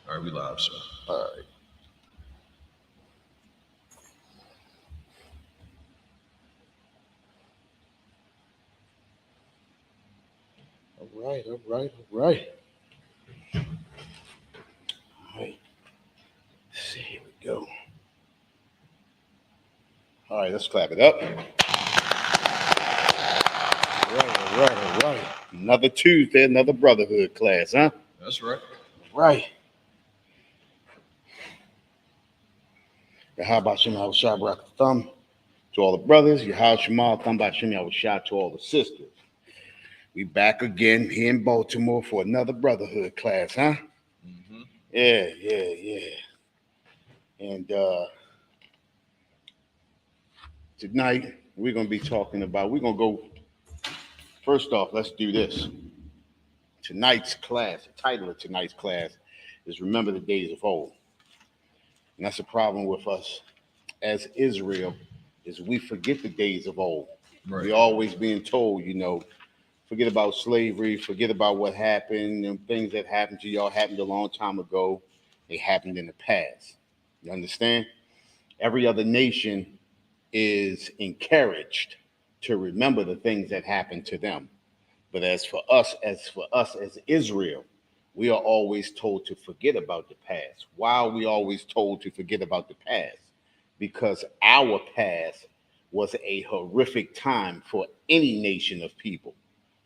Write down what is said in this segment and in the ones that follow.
All right, we live, sir. All right. All right. All right. All right. All right. Let's see. Here we go. All right. Let's clap it up. All right. All right. All right. Another Tuesday, another brotherhood class, huh? That's right. All right. How about Shimmy Shah Barak Thumb to all the brothers? Yahal Shemal Thumb by Shimmy Shah to all the sisters. We back again here in Baltimore for another brotherhood class, huh? Mm-hmm. Yeah, yeah, yeah. And tonight we're gonna be talking about. We're gonna go first off. Let's do this. Tonight's class. The title of tonight's class is "Remember the Days of Old," and that's a problem with us as Israel. Is we forget the days of old. Right. We always being told, forget about slavery, forget about what happened, and things that happened to y'all happened a long time ago. They happened in the past. You understand? Every other nation is encouraged to remember the things that happened to them. But as Israel, we are always told to forget about the past. Why are we always told to forget about the past? Because our past was a horrific time for any nation of people.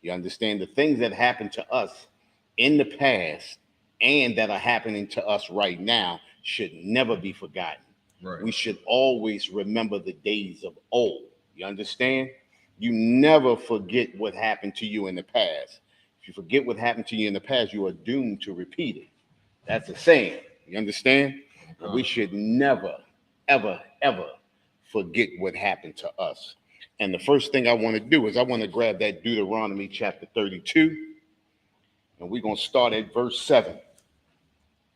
You understand the things that happened to us in the past and that are happening to us right now should never be forgotten. Right. We should always remember the days of old. You understand? You never forget what happened to you in the past. If you forget what happened to you in the past, you are doomed to repeat it. That's a saying. You understand? And we should never, ever, ever forget what happened to us. And the first thing I want to do is I want to grab that Deuteronomy chapter 32, and we're going to start at verse 7.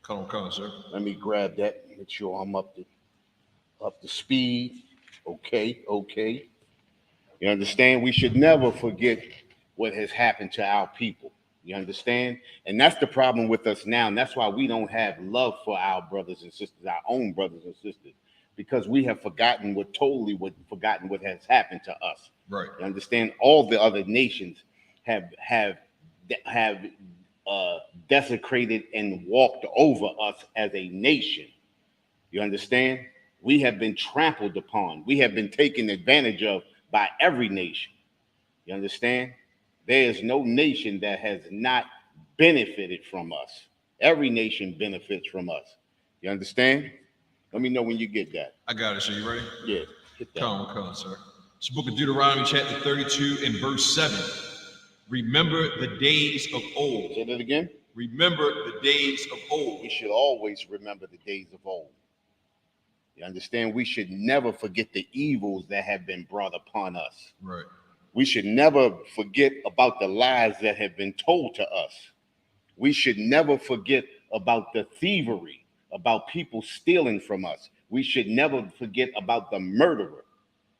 Come on, sir. Let me grab that, make sure I'm up to speed. Okay, okay. You understand? We should never forget what has happened to our people. You understand? And that's the problem with us now. And that's why we don't have love for our brothers and sisters, our own brothers and sisters, because we have forgotten what has happened to us. Right. You understand? All the other nations have uh, desecrated and walked over us as a nation. You understand? We have been trampled upon. We have been taken advantage of by every nation. You understand? There is no nation that has not benefited from us. Every nation benefits from us. You understand? Let me know when you get that. I got it, sir. You ready? Yeah, hit that. Come on, sir. It's the book of Deuteronomy, chapter 32, and verse 7. Remember the days of old. Say that again. Remember the days of old. We should always remember the days of old. You understand? We should never forget the evils that have been brought upon us. Right. We should never forget about the lies that have been told to us. We should never forget about the thievery, about people stealing from us. We should never forget about the murderer.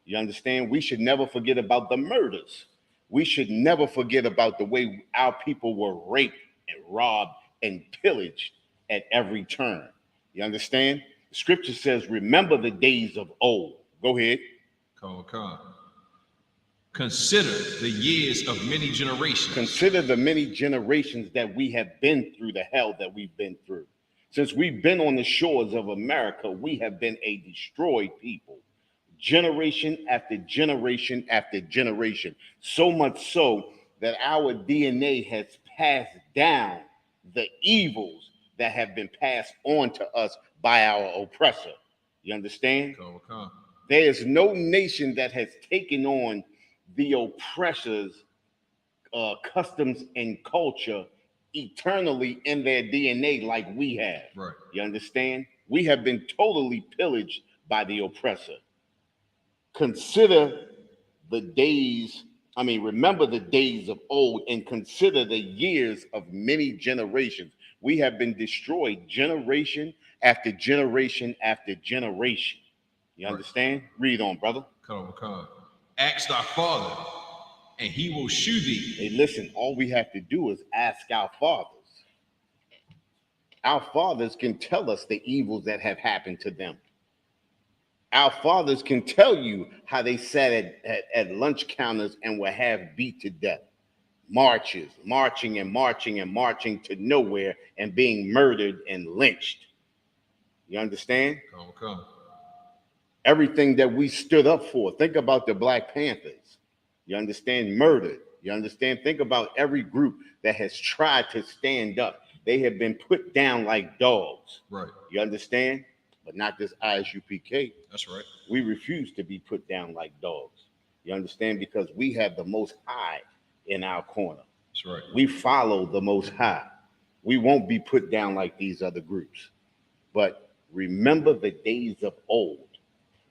You understand? We should never forget about the murders. We should never forget about the way our people were raped and robbed and pillaged at every turn. You understand? Scripture says, remember the days of old. Go ahead. Come on. Consider the years of many generations. Consider the many generations that we have been through, the hell that we've been through. Since we've been on the shores of America, we have been a destroyed people. Generation after generation after generation. So much so that our DNA has passed down the evils that have been passed on to us by our oppressor. You understand? Come. There is no nation that has taken on the oppressor's customs and culture eternally in their DNA like we have. Right. You understand? We have been totally pillaged by the oppressor. Remember the days of old and consider the years of many generations. We have been destroyed generation after generation after generation. You understand? Read on, brother. Come. Ask thy father, and he will shew thee. Hey, listen, all we have to do is ask our fathers. Our fathers can tell us the evils that have happened to them. Our fathers can tell you how they sat at lunch counters and were half beat to death. Marching to nowhere and being murdered and lynched. You understand? Come. Everything that we stood up for. Think about the Black Panthers. You understand? Murdered. You understand? Think about every group that has tried to stand up. They have been put down like dogs. Right. You understand? But not this ISUPK. That's right. We refuse to be put down like dogs. You understand? Because we have the Most High in our corner. That's right. We follow the Most High. We won't be put down like these other groups. But remember the days of old.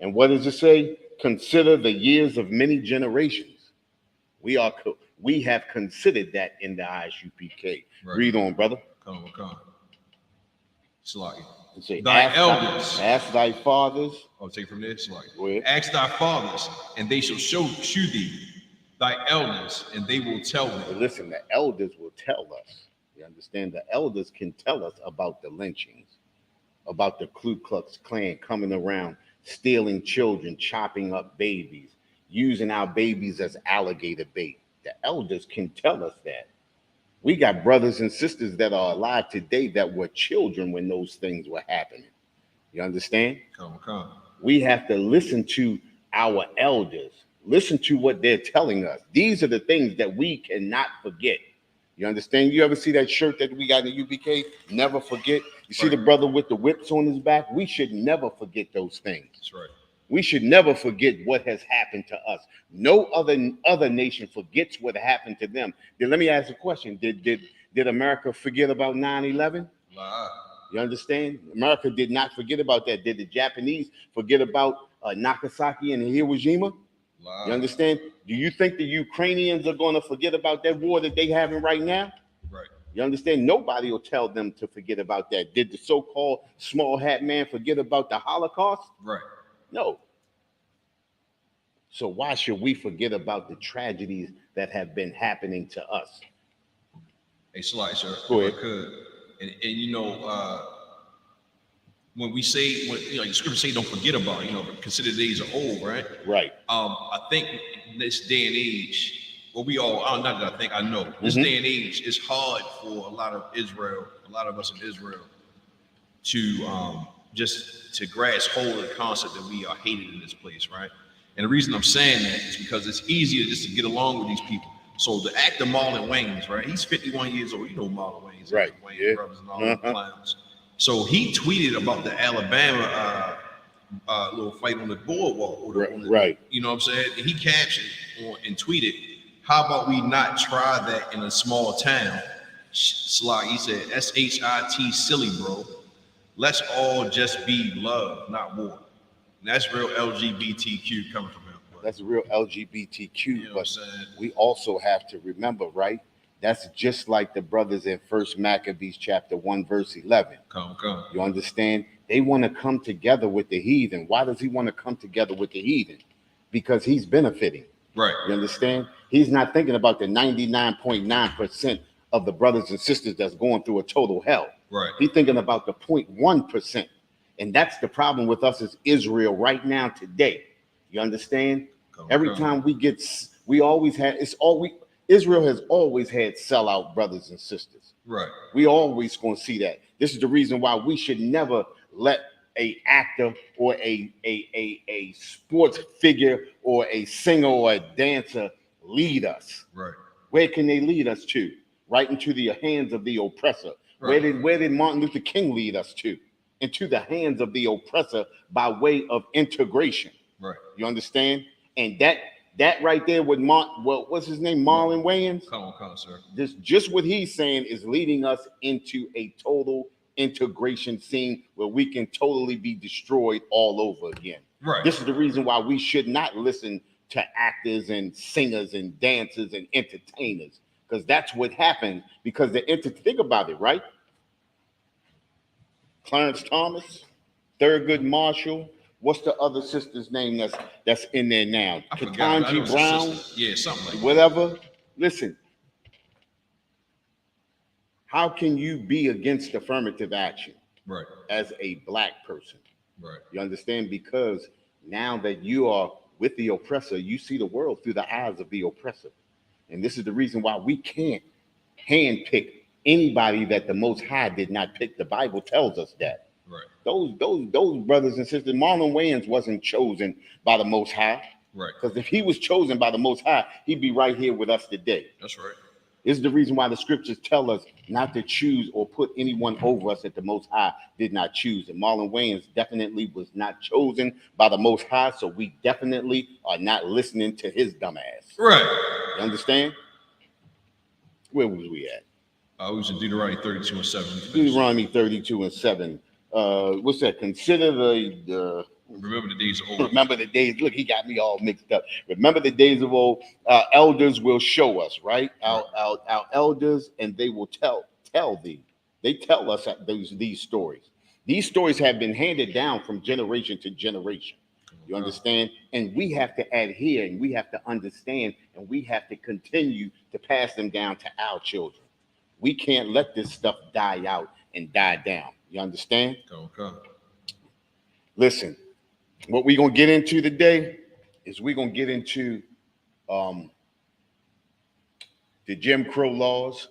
And what does it say? Consider the years of many generations. We have considered that in the ISUPK. Right. Read on, brother. Come. Salaki. Say, Thy elders. Ask thy fathers. I'll take from there. Salaki. Go ahead. Ask thy fathers, and they shall shew thee thy elders, and they will tell thee. But listen, the elders will tell us. You understand? The elders can tell us about the lynchings, about the Ku Klux Klan coming around, stealing children, chopping up babies, using our babies as alligator bait. The elders can tell us that. We got brothers and sisters that are alive today that were children when those things were happening. You understand? Come. We have to listen to our elders. Listen to what they're telling us. These are the things that we cannot forget. You understand? You ever see that shirt that we got in the UPK? Never forget. You see the brother with the whips on his back? We should never forget those things. That's right. We should never forget what has happened to us. No other nation forgets what happened to them. Let me ask a question. Did America forget about 9/11? Lie. You understand? America did not forget about that. Did the Japanese forget about Nagasaki and Hiroshima? Lie. You understand? Do you think the Ukrainians are going to forget about that war that they having right now? Right. You understand? Nobody will tell them to forget about that. Did the so-called small hat man forget about the Holocaust? Right. No. So why should we forget about the tragedies that have been happening to us? Hey, Salaki, sir. Go ahead. If I could. And you know, when we say, the scripture say, don't forget about, consider the days are old, right? Right. I think in this day and age, well, we all, not that I think, I know, this day and age is hard for a lot of us in Israel to just to grasp hold of the concept that we are hated in this place, right? And the reason I'm saying that is because it's easier just to get along with these people. So the actor Marlon Wayans, right? He's 51 years old. You know Marlon Wayans, right? Wayans Yeah. Brothers and all the clowns. So he tweeted about the Alabama little fight on the boardwalk. Right. You know what I'm saying? And he captioned and tweeted, "How about we not try that in a small town?" Sly, he said, "SHIT silly, bro. Let's all just be love, not war." And that's real LGBTQ coming from him. That's real LGBTQ. You know what I'm but saying? we also have to remember, right? That's just like the brothers in 1 Maccabees chapter 1, verse 11. Come. You understand? They want to come together with the heathen. Why does he want to come together with the heathen? Because he's benefiting. Right. You understand? He's not thinking about the 99.9% of the brothers and sisters that's going through a total hell. Right. He's thinking about the 0.1%. And that's the problem with us as Israel right now today. You understand? Every time Israel has always had sellout brothers and sisters. Right. We always going to see that. This is the reason why we should never let a actor or a sports figure or a singer or a dancer lead us. Right. Where can they lead us to? Right into the hands of the oppressor. Right. Where did Martin Luther King lead us to? Into the hands of the oppressor by way of integration. Right. You understand? And that right there with what's his name? Marlon Wayans. Come on, sir. Just what he's saying is leading us into a total integration scene where we can totally be destroyed all over again. Right. This is the reason why we should not listen to actors and singers and dancers and entertainers, because that's what happened. Because think about it, right? Clarence Thomas, Thurgood Marshall. What's the other sister's name that's in there now? Ketanji Brown. Yeah, something like that. Whatever. Listen. How can you be against affirmative action Right. as a black person? Right. You understand? Because now that you are with the oppressor, you see the world through the eyes of the oppressor. And this is the reason why we can't handpick anybody that the Most High did not pick. The Bible tells us that. Right. Those brothers and sisters, Marlon Wayans wasn't chosen by the Most High. Right. Because if he was chosen by the Most High, he'd be right here with us today. That's right. This is the reason why the scriptures tell us not to choose or put anyone over us that the Most High did not choose. And Marlon Wayans definitely was not chosen by the Most High, so we definitely are not listening to his dumb ass. Right. You understand? Where was we at? We was in Deuteronomy 32 and 7. Deuteronomy 32 and 7. What's that? Consider the Remember the days of old. remember the days. Look, he got me all mixed up. Remember the days of old. Our elders will show us, right? Our elders, and they will tell thee. They tell us these stories. These stories have been handed down from generation to generation. You understand? And we have to adhere, and we have to understand, and we have to continue to pass them down to our children. We can't let this stuff die out and die down. You understand? Okay. Listen, what we're going to get into today is we're going to get into the Jim Crow laws.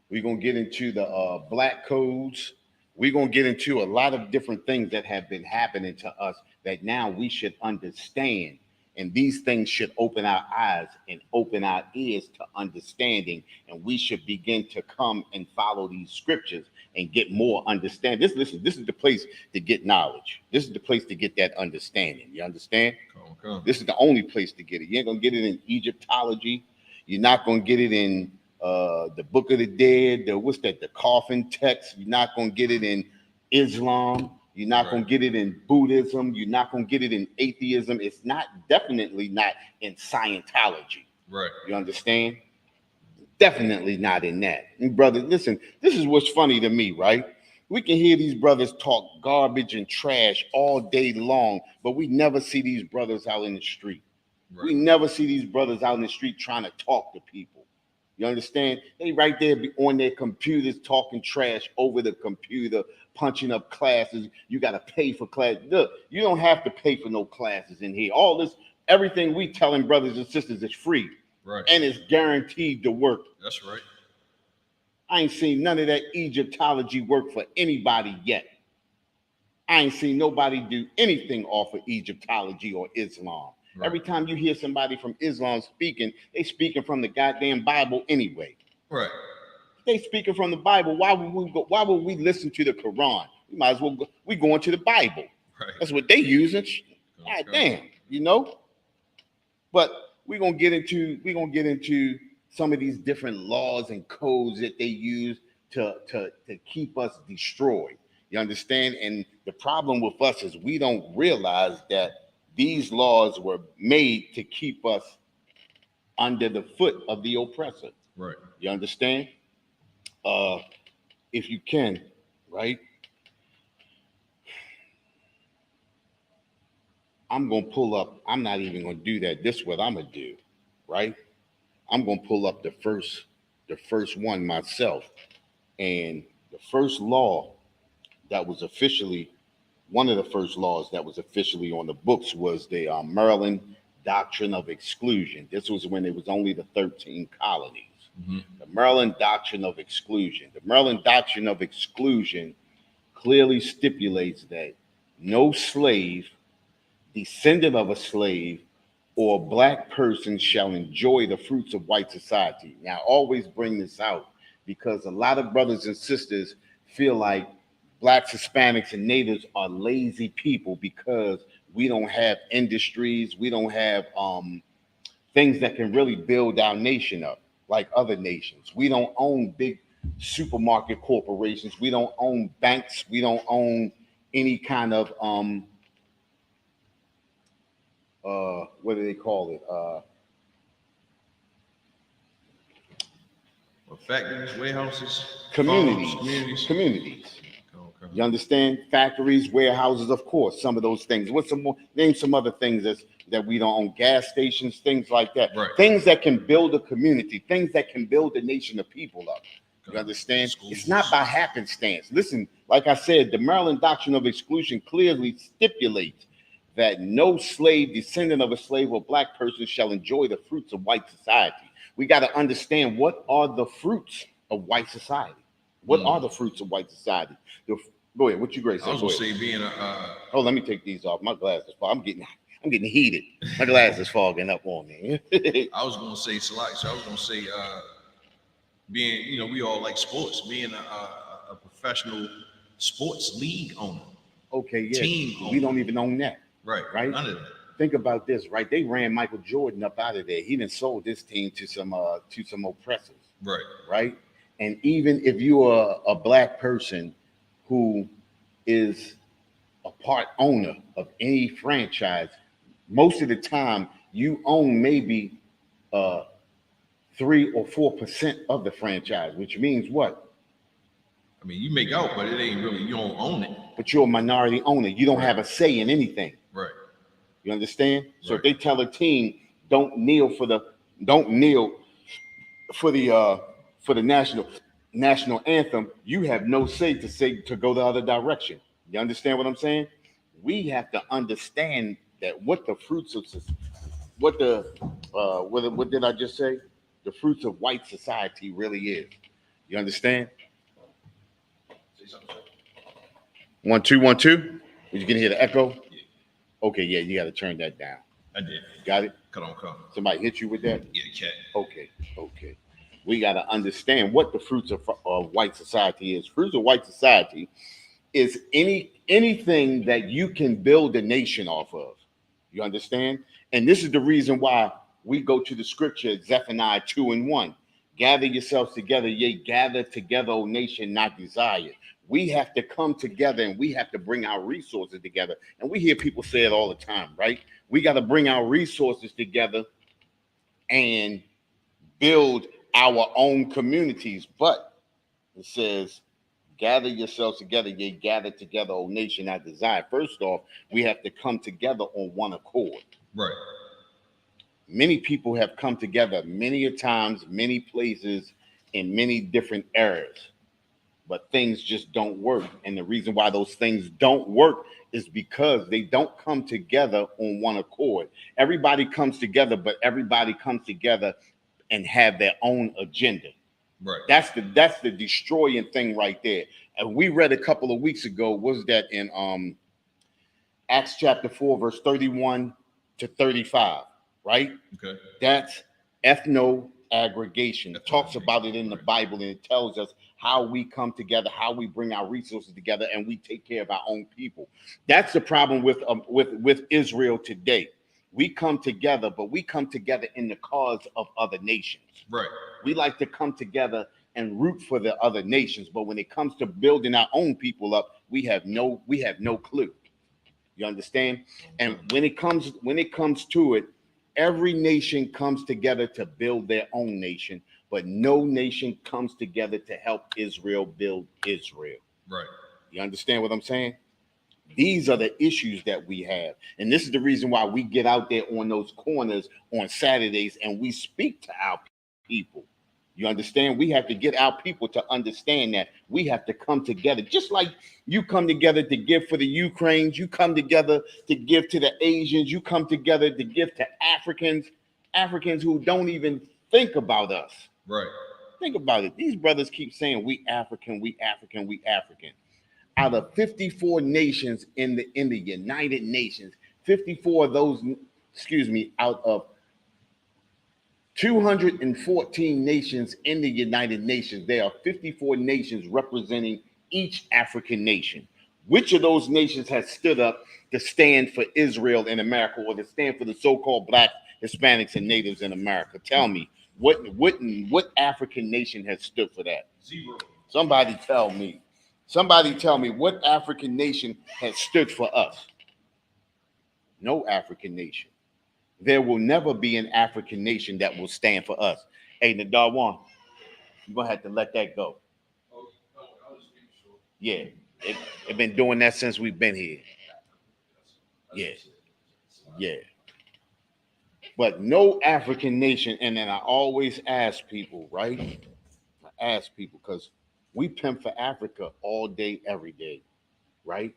We're going to get into the black codes. We're going to get into a lot of different things that have been happening to us that now we should understand. And these things should open our eyes and open our ears to understanding. And we should begin to come and follow these scriptures and get more understanding. This is the place to get knowledge. This is the place to get that understanding. You understand? Okay. This is the only place to get it. You ain't going to get it in Egyptology. You're not going to get it in the Book of the Dead, the coffin text. You're not going to get it in Islam. You're not going to get it in Buddhism. You're not going to get it in atheism. It's definitely not in Scientology. Right. You understand? Definitely not in that. And brother, listen, this is what's funny to me, right? We can hear these brothers talk garbage and trash all day long, but we never see these brothers out in the street. Right. We never see these brothers out in the street trying to talk to people. You understand? They right there on their computers talking trash over the computer, punching up classes. You got to pay for class. Look, you don't have to pay for no classes in here. All this, everything we telling brothers and sisters is free. Right. And it's guaranteed to work. That's right. I ain't seen none of that Egyptology work for anybody yet. I ain't seen nobody do anything off of Egyptology or Islam. Right. Every time you hear somebody from Islam speaking, they speaking from the goddamn Bible anyway. Right. They speaking from the Bible. Why would we listen to the Quran? We might as well go, we going to the Bible. Right. That's what they using. God damn, you know. But we're gonna get into some of these different laws and codes that they use to keep us destroyed. You understand? And the problem with us is we don't realize that these laws were made to keep us under the foot of the oppressor. Right. You understand? If you can, right? I'm gonna pull up. I'm not even gonna do that. This is what I'm gonna do, right? I'm gonna pull up the first one myself. And the first law that was officially one of the first laws that was officially on the books was the Maryland Doctrine of Exclusion. This was when it was only the 13 colonies. Mm-hmm. The Maryland Doctrine of Exclusion. The Maryland Doctrine of Exclusion clearly stipulates that no slave, descendant of a slave, or black person shall enjoy the fruits of white society. Now, I always bring this out because a lot of brothers and sisters feel like Blacks, Hispanics, and natives are lazy people because we don't have industries, we don't have things that can really build our nation up like other nations. We don't own big supermarket corporations. We don't own banks. We don't own any kind of what do they call it? Factories, warehouses, communities. Farms, communities. Okay. You understand? Factories, warehouses, of course, some of those things. What's some more? Name some other things that we don't own. Gas stations, things like that. Right. Things that can build a community, things that can build a nation of people up. You understand? Schools. It's not by happenstance. Listen, like I said, the Maryland Doctrine of Exclusion clearly stipulates that no slave, descendant of a slave or black person shall enjoy the fruits of white society. We got to understand, what are the fruits of white society? What are the fruits of white society? Go ahead. What you great say? I was gonna say being a Oh, let me take these off. My glasses. I'm getting heated. My glasses fogging up on me. I was gonna say I was gonna say being, you know, we all like sports, being a professional sports league owner. Okay, yeah. Team We owner. don't even own that. Right. Right? None of that. Think about this, right? They ran Michael Jordan up out of there. He done sold this team to some oppressors. Right. Right? And even if you are a black person who is a part owner of any franchise, most of the time you own maybe 3 or 4% of the franchise, which means what? I mean, you make out, but it ain't really, you don't own it. But you're a minority owner. You don't have a say in anything. Right. You understand? So Right. if they tell a team, don't kneel for the national anthem, you have no say to go the other direction. You understand what I'm saying? We have to understand that what the fruits of what did I just say? The fruits of white society really is. You understand? Say something. 1 2 1 2. You can hear the echo. Yeah. Okay, yeah, you got to turn that down. I did. Got it? Cut on come. Somebody hit you with that? Yeah, cat. Okay. We got to understand what the fruits of white society is. Fruits of white society is anything that you can build a nation off of. You understand? And this is the reason why we go to the scripture, Zephaniah 2:1. Gather yourselves together, yea, gather together, O nation, not desire. We have to come together and we have to bring our resources together. And we hear people say it all the time, right? We got to bring our resources together and build our own communities. But it says, gather yourselves together, yea, gather together, O nation, not desire. First off, we have to come together on one accord. Right. Many people have come together many times, many places, in many different eras, but things just don't work. And the reason why those things don't work is because they don't come together on one accord. Everybody comes together, but everybody comes together and have their own agenda. Right. That's the destroying thing right there. And we read a couple of weeks ago, was that in Acts chapter 4, verse 31 to 35, right? Okay. That's ethno aggregation. It talks about it in the Bible, and it tells us how we come together, how we bring our resources together, and we take care of our own people. That's the problem with Israel today. We come together, but we come together in the cause of other nations. Right. We like to come together and root for the other nations, but when it comes to building our own people up, we have no clue. You understand? And when it comes to it, every nation comes together to build their own nation, but no nation comes together to help Israel build Israel. Right. You understand what I'm saying? These are the issues that we have. And this is the reason why we get out there on those corners on Saturdays and we speak to our people. You understand? We have to get our people to understand that we have to come together. Just like you come together to give for the Ukrainians, you come together to give to the Asians, you come together to give to Africans who don't even think about us. Right. Think about it. These brothers keep saying we African, we African, we African. Out of 54 nations in the United Nations, 54 of those, out of 214 nations in the United Nations, there are 54 nations representing each African nation. Which of those nations has stood up to stand for Israel in America, or to stand for the so-called Black, Hispanics, and Natives in America? Tell me, what African nation has stood for that? Zero. Somebody tell me what African nation has stood for us. No African nation. There will never be an African nation that will stand for us. Hey, Nadarwan, you're going to have to let that go. Yeah, they've been doing that since we've been here. Yeah. But no African nation, and then I always ask people, right? I ask people, because we pimp for Africa all day, every day, right?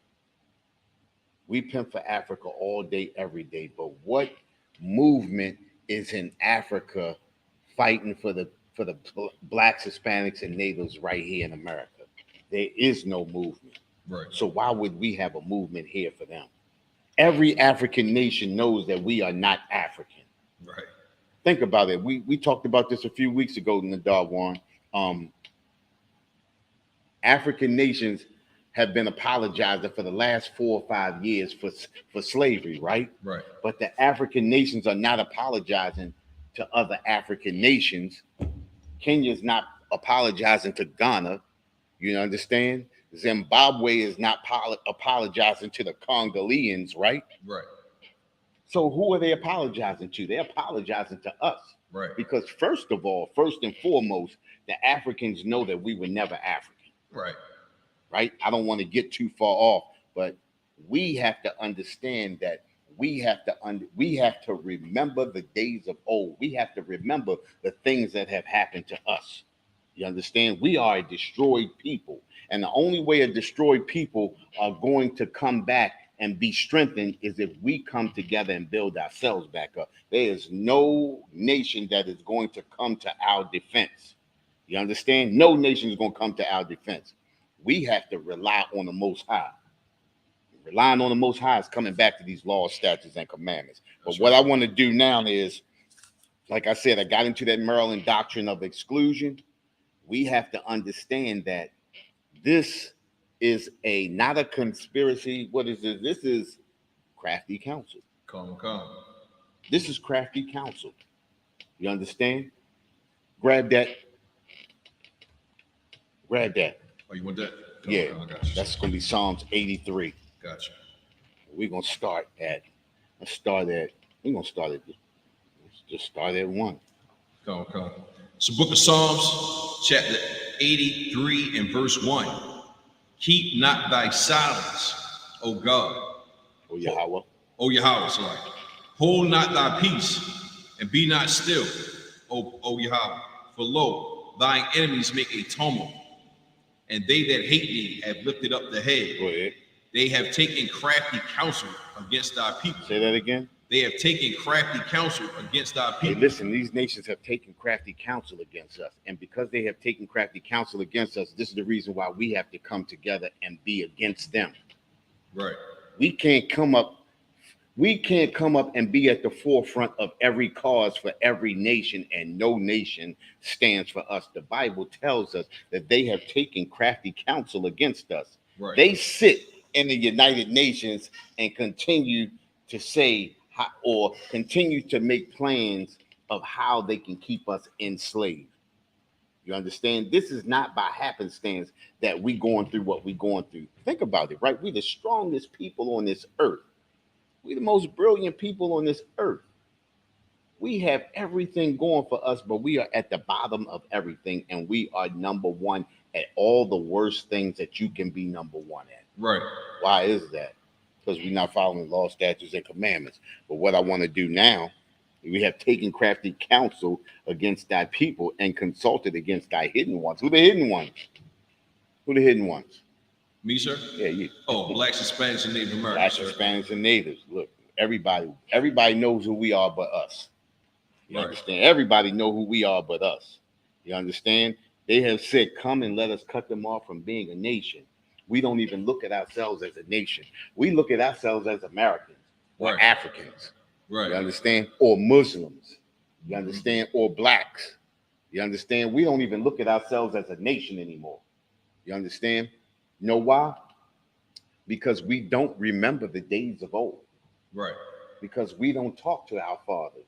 We pimp for Africa all day, every day. But what movement is in Africa fighting for the blacks, Hispanics, and natives right here in America? There is no movement. Right. So why would we have a movement here for them? Every African nation knows that we are not African. Right. Think about it. We talked about this a few weeks ago in the Darwan. African nations have been apologizing for the last 4 or 5 years for slavery, right? Right. But the African nations are not apologizing to other African nations. Kenya's not apologizing to Ghana. You understand? Zimbabwe is not apologizing to the Congolese, right? Right. So who are they apologizing to? They're apologizing to us. Right. Because first and foremost, the Africans know that we were never African. Right. Right? I don't want to get too far off, but we have to understand that we have to remember the days of old. We have to remember the things that have happened to us. You understand? We are a destroyed people. And the only way a destroyed people are going to come back and be strengthened is if we come together and build ourselves back up. There is no nation that is going to come to our defense. You understand? No nation is going to come to our defense. We have to rely on the Most High. Relying on the Most High is coming back to these laws, statutes, and commandments. But what I want to do now is, like I said, I got into that Maryland doctrine of exclusion. We have to understand that this is not a conspiracy. What is this? This is crafty counsel. Come. This is crafty counsel. You understand? Grab that. Oh, you want that? Yeah, I got you. that's going to be Psalms 83. Gotcha. We're going to start at, let's just start at 1. Come. So book of Psalms, chapter 83 and verse 1. Keep not thy silence, O God. O Yahweh. O Yahweh, sorry. Hold not thy peace, and be not still, O Yahweh. For lo, thine enemies make a tumult, and they that hate thee have lifted up the head. Go ahead. They have taken crafty counsel against thy people. Say that again. They have taken crafty counsel against thy people. Hey, listen, these nations have taken crafty counsel against us. And because they have taken crafty counsel against us, this is the reason why we have to come together and be against them. Right. We can't come up and be at the forefront of every cause for every nation, and no nation stands for us. The Bible tells us that they have taken crafty counsel against us. Right. They sit in the United Nations and continue to say or continue to make plans of how they can keep us enslaved. You understand? This is not by happenstance that we going through what we going through. Think about it, right? We're the strongest people on this earth. We're the most brilliant people on this earth. We have everything going for us, but we are at the bottom of everything, and we are number one at all the worst things that you can be number one at. Right. Why is that? Because we're not following law, statutes, and commandments. But what I want to do now, we have taken crafty counsel against thy people and consulted against thy hidden ones. Who the hidden ones? Who the hidden ones? Me, sir? Yeah, you. Oh, blacks, Hispanics, and Native Americans. Blacks, sir. Hispanics, and natives. Look, everybody knows who we are but us. You Right. understand? Everybody know who we are but us. You understand? They have said, come and let us cut them off from being a nation. We don't even look at ourselves as a nation. We look at ourselves as Americans or Right. Africans. Right. You understand? Or Muslims. You understand? Or blacks. You understand? We don't even look at ourselves as a nation anymore. You understand? You know why? Because we don't remember the days of old. Right. Because we don't talk to our fathers.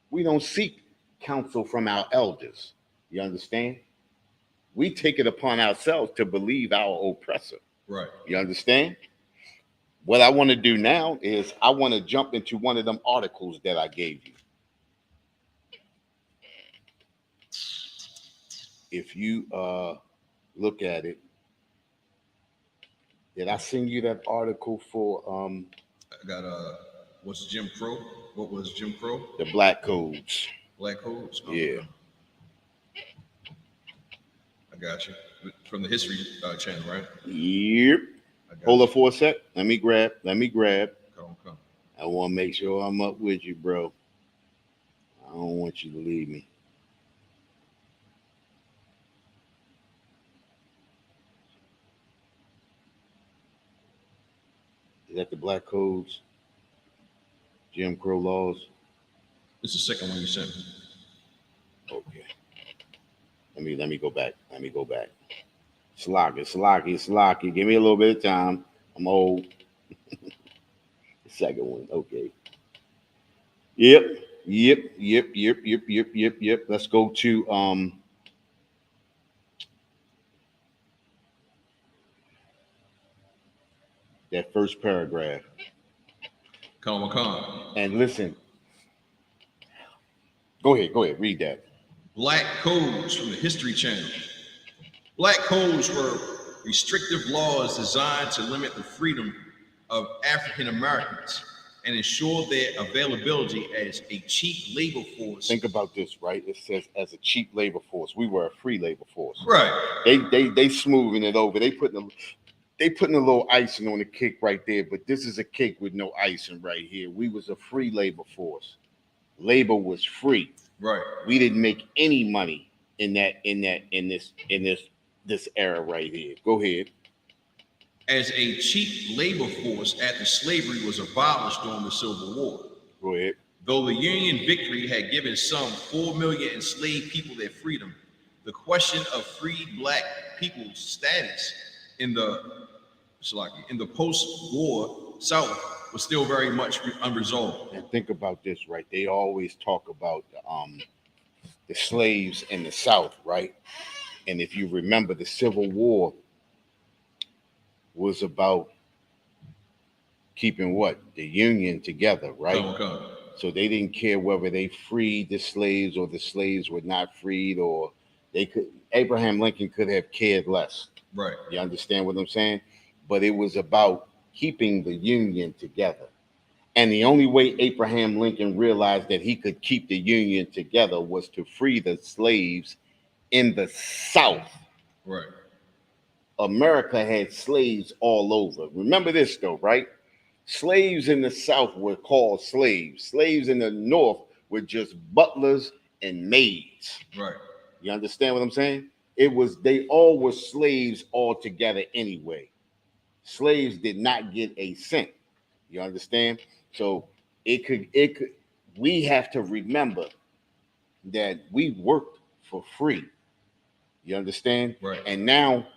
We don't seek counsel from our elders. You understand? We take it upon ourselves to believe our oppressor. Right. You understand? What I want to do now is I want to jump into one of them articles that I gave you. If you look at it, did I send you that article for I got what's Jim Crow? What was Jim Crow? the black codes? Black codes. Oh, Yeah. okay. I got you. From the History Channel, right? Yep. I got Hold you. up for a sec. Let me grab. Come. I want to make sure I'm up with you, bro. I don't want you to leave me. Is that the Black Codes, Jim Crow laws? This is the second one you sent me. Okay. Let me go back. Slocky. Give me a little bit of time. I'm old. The second one. Okay. Yep. Let's go to that first paragraph. Come. And listen. Go ahead. Read that. Black codes from the History Channel. Black codes were restrictive laws designed to limit the freedom of African Americans and ensure their availability as a cheap labor force. Think about this, right? It says as a cheap labor force. We were a free labor force. Right. They smoothing it over. They putting a little icing on the cake right there, but this is a cake with no icing right here. We was a free labor force. Labor was free. Right. We didn't make any money in this era right here. Go ahead. As a cheap labor force after slavery was abolished during the Civil War. Go ahead. Though the Union victory had given some 4 million enslaved people their freedom, the question of freed black people's status in the post-war South was still very much unresolved. And think about this, right? They always talk about the slaves in the South, right? And if you remember, the Civil War was about keeping what? The Union together, right? Come. So they didn't care whether they freed the slaves or the slaves were not freed, or Abraham Lincoln could have cared less. Right. You understand what I'm saying? But it was about keeping the Union together. And the only way Abraham Lincoln realized that he could keep the Union together was to free the slaves in the South. Right. America had slaves all over. Remember this though, right? Slaves in the South were called slaves. Slaves in the North were just butlers and maids. Right. You understand what I'm saying? They all were slaves all together anyway. Slaves did not get a cent. You understand? So we have to remember that we worked for free. You understand? Right. And now,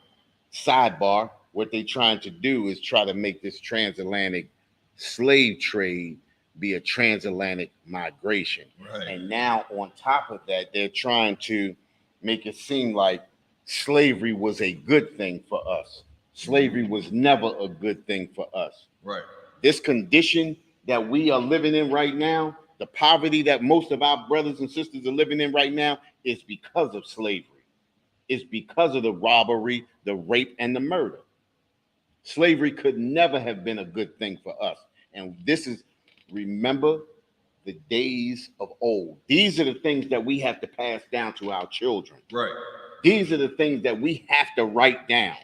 sidebar, what they're trying to do is try to make this transatlantic slave trade be a transatlantic migration. Right. And now on top of that, they're trying to make it seem like slavery was a good thing for us. Slavery was never a good thing for us. Right. This condition that we are living in right now, the poverty that most of our brothers and sisters are living in right now, is because of slavery. It's because of the robbery, the rape, and the murder. Slavery could never have been a good thing for us. And remember the days of old. These are the things that we have to pass down to our children. Right. These are the things that we have to write down.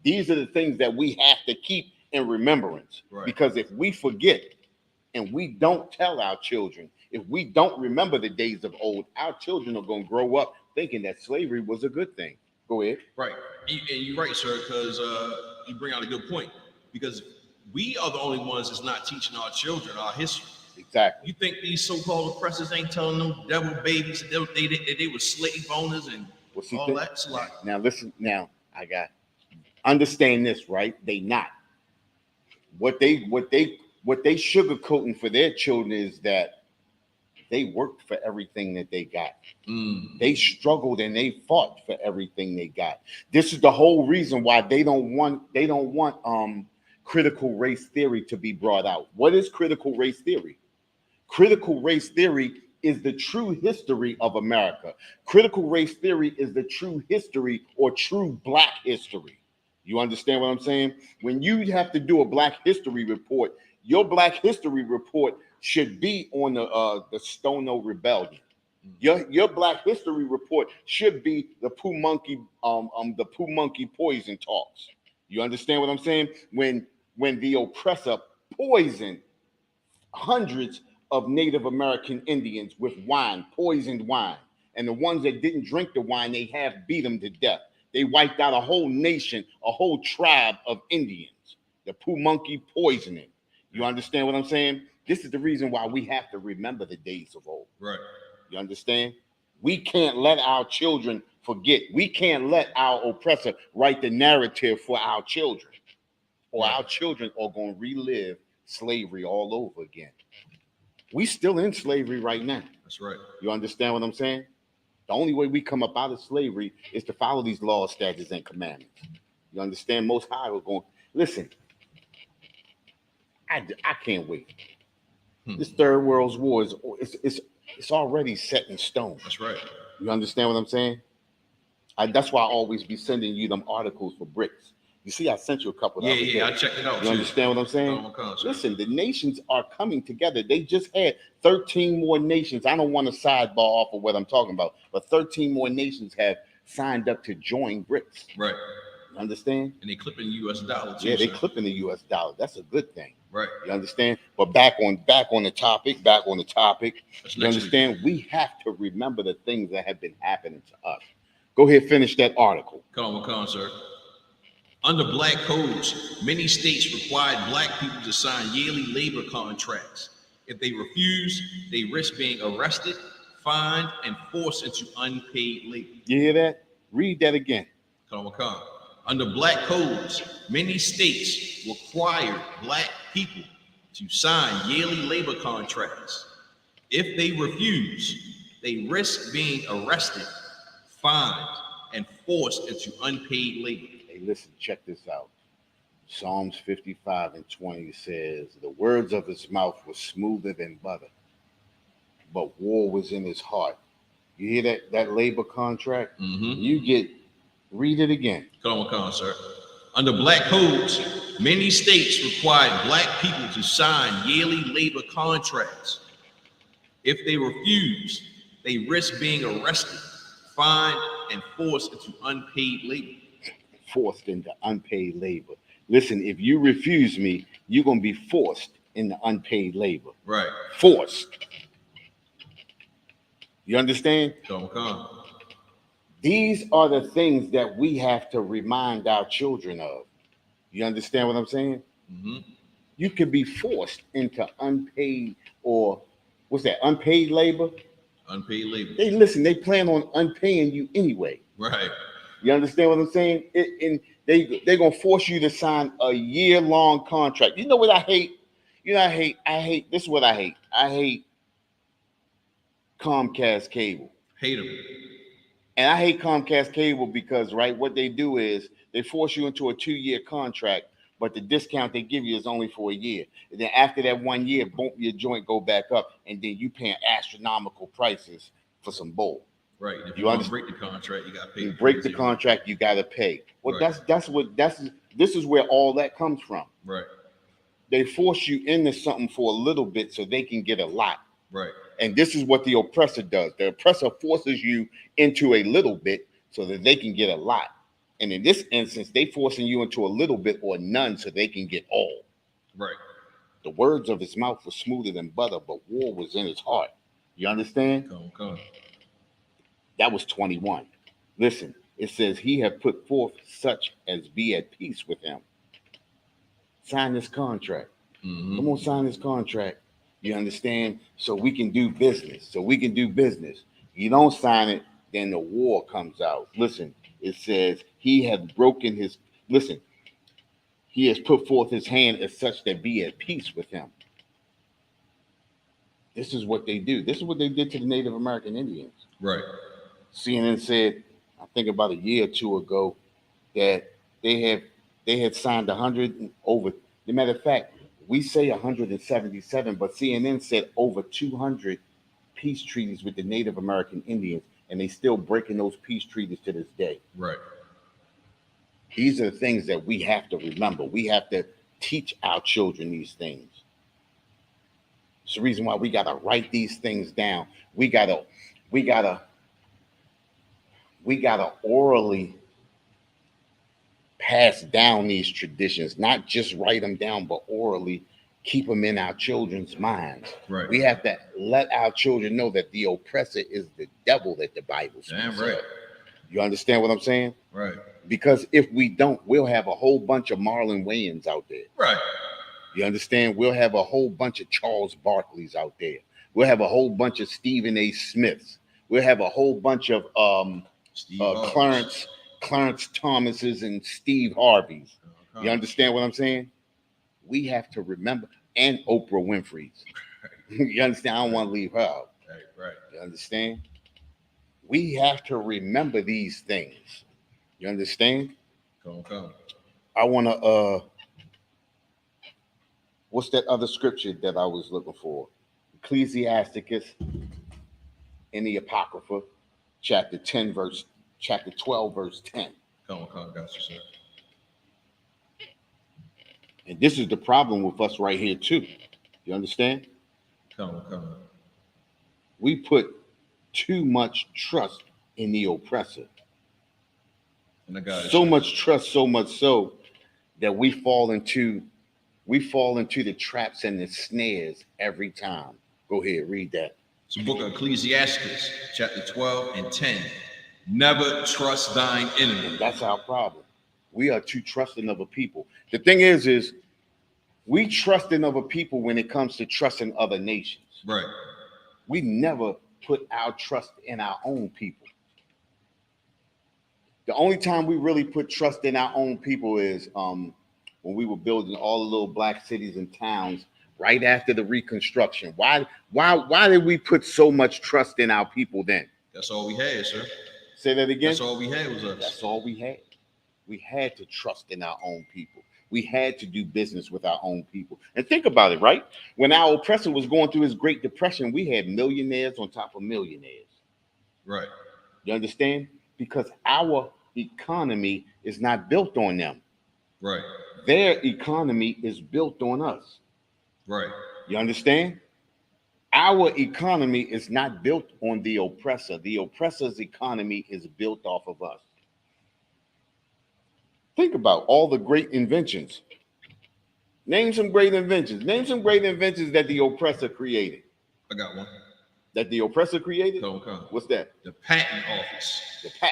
These are the things that we have to keep in remembrance. Right. Because if we forget and we don't tell our children, if we don't remember the days of old, our children are going to grow up thinking that slavery was a good thing. Go ahead. Right. And you're right, sir, because you bring out a good point. Because we are the only ones that's not teaching our children our history. Exactly. You think these so-called oppressors ain't telling them devil babies that they were slave owners and all that? It's a lot. Now listen. Understand this, right? They not. What they sugarcoating for their children is that they worked for everything that they got. They struggled and they fought for everything they got. This is the whole reason why they don't want critical race theory to be brought out. What is critical race theory? Critical race theory is the true history of America. Critical race theory is the true history or true black history. You understand what I'm saying? When you have to do a black history report, your black history report should be on the Stono Rebellion. Your Black History report should be the Pooh Monkey poison talks. You understand what I'm saying? When the oppressor poisoned hundreds of Native American Indians with wine, poisoned wine. And the ones that didn't drink the wine, they have beat them to death. They wiped out a whole nation, a whole tribe of Indians. The Pooh Monkey poisoning. You understand what I'm saying? This is the reason why we have to remember the days of old. Right. You understand? We can't let our children forget. We can't let our oppressor write the narrative for our children, or our children are going to relive slavery all over again. We still in slavery right now. That's right. You understand what I'm saying? The only way we come up out of slavery is to follow these laws, statutes, and commandments. You understand? Most High was going, listen, I can't wait. This Third World War it's already set in stone. That's right. You understand what I'm saying? That's why I always be sending you them articles for BRICS. You see, I sent you a couple. Yeah, I checked it out. You too. understand what I'm saying? Listen, the nations are coming together. They just had 13 more nations. I don't want to sidebar off of what I'm talking about, but 13 more nations have signed up to join BRICS. Right. You understand? And they clipping US dollar too. Yeah, they clipping the US dollar. That's a good thing. Right. You understand? But back on the topic. That's You understand? We have to remember the things that have been happening to us. Go ahead, finish that article. Come on, sir. Under black codes, many states required black people to sign yearly labor contracts. If they refuse, they risk being arrested, fined, and forced into unpaid labor. You hear that? Read that again. Come on. Under black codes, many states required black people to sign yearly labor contracts. If they refuse, they risk being arrested, fined, and forced into unpaid labor. Hey, listen, check this out. Psalms 55:20 says, the words of his mouth were smoother than butter, but war was in his heart. You hear that labor contract? Mm-hmm. Read it again. Come on, sir. Under black codes, many states required black people to sign yearly labor contracts. If they refuse, they risk being arrested, fined, and forced into unpaid labor. Forced into unpaid labor. Listen, if you refuse me, you're going to be forced into unpaid labor. Right. Forced. You understand? Come on. These are the things that we have to remind our children of. You understand what I'm saying? Mm-hmm. You could be forced into unpaid, or what's that? Unpaid labor? Unpaid labor. They plan on unpaying you anyway. Right. You understand what I'm saying? They're gonna force you to sign a year-long contract. You know what I hate? I hate. This is what I hate. I hate Comcast Cable. Hate them. And I hate Comcast Cable because, right, what they do is they force you into a 2-year contract, but the discount they give you is only for a year. And then after that 1 year, boom, your joint go back up, and then you paying astronomical prices for some bull. Right. If you want to break the contract, you got to pay. You break the contract, you got to pay. Well, right. This is where all that comes from. Right. They force you into something for a little bit so they can get a lot. Right. And this is what the oppressor does. The oppressor forces you into a little bit so that they can get a lot. And in this instance, they forcing you into a little bit or none so they can get all. Right. The words of his mouth were smoother than butter, but war was in his heart. You understand? Come. That was 21. Listen, it says he had put forth such as be at peace with him. Sign this contract. Mm-hmm. Come on, sign this contract. You understand? So we can do business. You don't sign it, then the war comes out. Listen, it says he had broken his, listen, he has put forth his hand as such that be at peace with him. This is what they do. This is what they did to the Native American Indians. Right. CNN said, I think about a year or two ago, that they had signed 100 over. As a matter of fact, we say 177, but CNN said over 200 peace treaties with the Native American Indians, and they still breaking those peace treaties to this day. Right. These are the things that we have to remember. We have to teach our children these things. It's the reason why we got to write these things down. We got to we gotta orally pass down these traditions, not just write them down, but orally keep them in our children's minds. Right. We have to let our children know that the oppressor is the devil that the Bible speaks Damn right. of. You understand what I'm saying? Right. Because if we don't, we'll have a whole bunch of Marlon Wayans out there. Right. You understand? We'll have a whole bunch of Charles Barkleys out there. We'll have a whole bunch of Stephen A. Smiths. We'll have a whole bunch of Clarence Thomases and Steve Harveys. You understand what I'm saying? We have to remember, and Oprah Winfrey's. You understand? I don't want to leave her out. Right. You understand? We have to remember these things. You understand? Come. I want to, what's that other scripture that I was looking for? Ecclesiasticus in the Apocrypha, chapter 12, verse 10. Come, got you, sir. And this is the problem with us right here, too. You understand? Come. We put too much trust in the oppressor. And I got so much trust, so much so that we fall into the traps and the snares every time. Go ahead, read that. It's the book of Ecclesiastes, chapter 12 and 10. Never trust thine enemy. That's our problem. We are too trusting of a people. The thing is we trust in other people when it comes to trusting other nations. Right. We never put our trust in our own people. The only time we really put trust in our own people is when we were building all the little black cities and towns right after the Reconstruction. Why did we put so much trust in our people then? That's all we had, sir. Say that again. That's all we had was us. That's all we had. We had to trust in our own people. We had to do business with our own people. And think about it, right? When our oppressor was going through his Great Depression, we had millionaires on top of millionaires. Right. You understand? Because our economy is not built on them. Right. Their economy is built on us. Right. You understand? Our economy is not built on the oppressor. The oppressor's economy is built off of us. Think about all the great inventions. Name some great inventions. Name some great inventions that the oppressor created. I got one. That the oppressor created? Come. What's that? The patent office.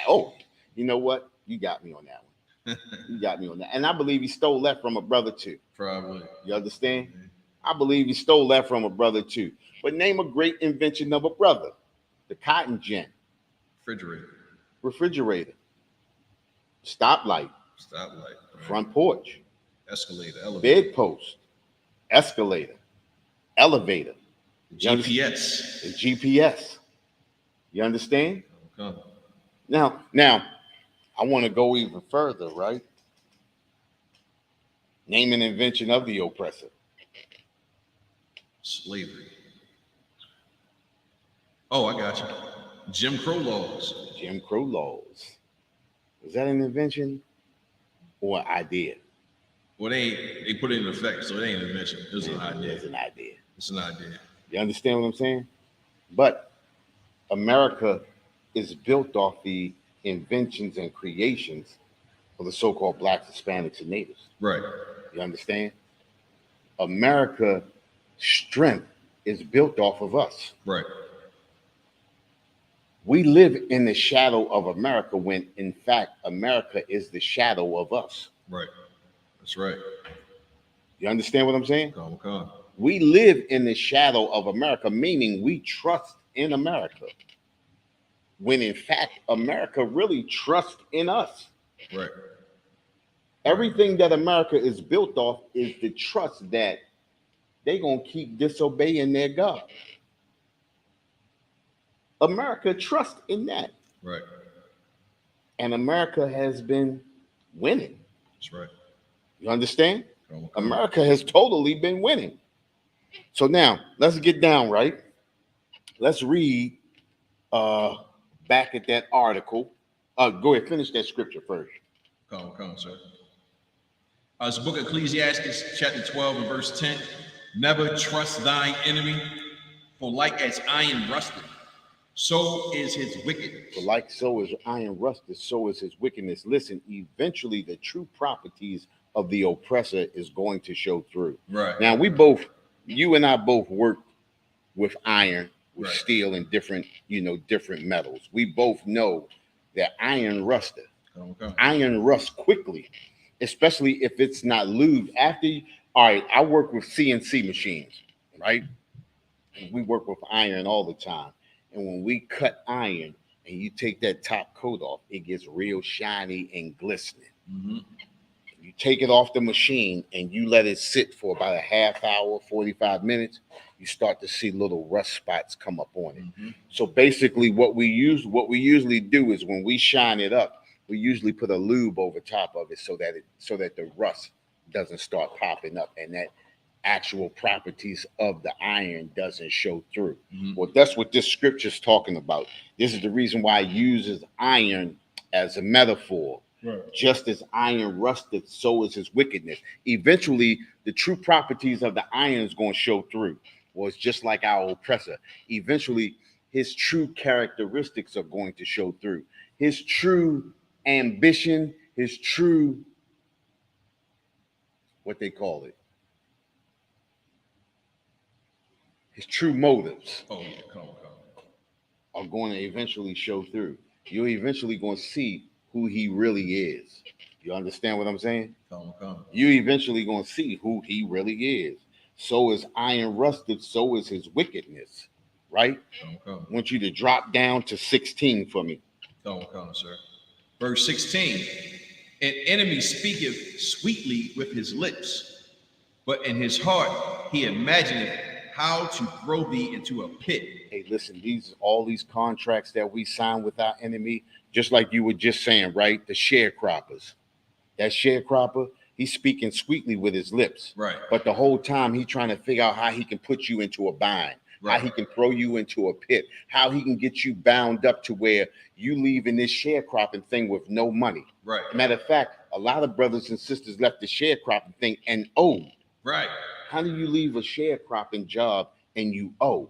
Oh, you know what? You got me on that one. You got me on that. And I believe he stole that from a brother too. Probably. You understand? I believe he stole that from a brother too. But name a great invention of a brother. The cotton gin. Refrigerator. Stoplight. Front porch. Escalator. Elevator. Bedpost. Escalator. Elevator. GPS. The GPS. You understand? Okay. Now, I want to go even further, right? Name an invention of the oppressor. Slavery. Oh, I got you. Jim Crow laws. Jim Crow laws. Was that an invention or an idea? Well, they put it in effect, so it ain't an invention. It was an idea. It's an idea. It's an idea. You understand what I'm saying? But America is built off the inventions and creations of the so-called blacks, Hispanics, and natives. Right. You understand? America's strength is built off of us. Right. We live in the shadow of America when, in fact, America is the shadow of us. Right. That's right. You understand what I'm saying? Come. We live in the shadow of America, meaning we trust in America. When, in fact, America really trusts in us. Right. Everything that America is built off is the trust that they're going to keep disobeying their God. America trusts in that. Right. And America has been winning. That's right. You understand? Come. America has totally been winning. So now let's get down, right? Let's read back at that article. Go ahead, finish that scripture first. Come, sir. It's the book of Ecclesiastes, chapter 12 and verse 10. Never trust thine enemy, for like as iron rusteth, so is his wickedness. For like so is iron rusted, so is his wickedness. Listen, eventually the true properties of the oppressor is going to show through. Right. Now you and I both work with iron, with Right. steel and different metals. We both know that iron rusted. Okay. Iron rusts quickly, especially if it's not lubed. All right, I work with CNC machines, right? We work with iron all the time. And when we cut iron and you take that top coat off, it gets real shiny and glistening. Mm-hmm. You take it off the machine and you let it sit for about a half hour, 45 minutes, you start to see little rust spots come up on it. Mm-hmm. So basically what we usually do is when we shine it up, we usually put a lube over top of it so that the rust doesn't start popping up and that actual properties of the iron doesn't show through. Mm-hmm. Well, that's what this scripture's talking about. This is the reason why it uses iron as a metaphor. Right. Just as iron rusted, so is his wickedness. Eventually, the true properties of the iron is going to show through. Well, it's just like our oppressor. Eventually, his true characteristics are going to show through. His true ambition, his true, what they call it, his true motives Oh yeah, come. are going to eventually show through. You're eventually going to see who he really is. You understand what I'm saying? Come. You eventually going to see who he really is. So is iron rusted, so is his wickedness, right? Come. I want you to drop down to 16 for me. Come, sir. Verse 16. An enemy speaketh sweetly with his lips, but in his heart he imagineth how to throw thee into a pit. Hey, listen, all these contracts that we sign with our enemy, just like you were just saying, right? The sharecroppers. That sharecropper, he's speaking sweetly with his lips. Right. But the whole time he's trying to figure out how he can put you into a bind, Right. how he can throw you into a pit, how he can get you bound up to where you leave in this sharecropping thing with no money. Right. Matter of fact, a lot of brothers and sisters left the sharecropping thing and owed. Right. How do you leave a sharecropping job and you owe?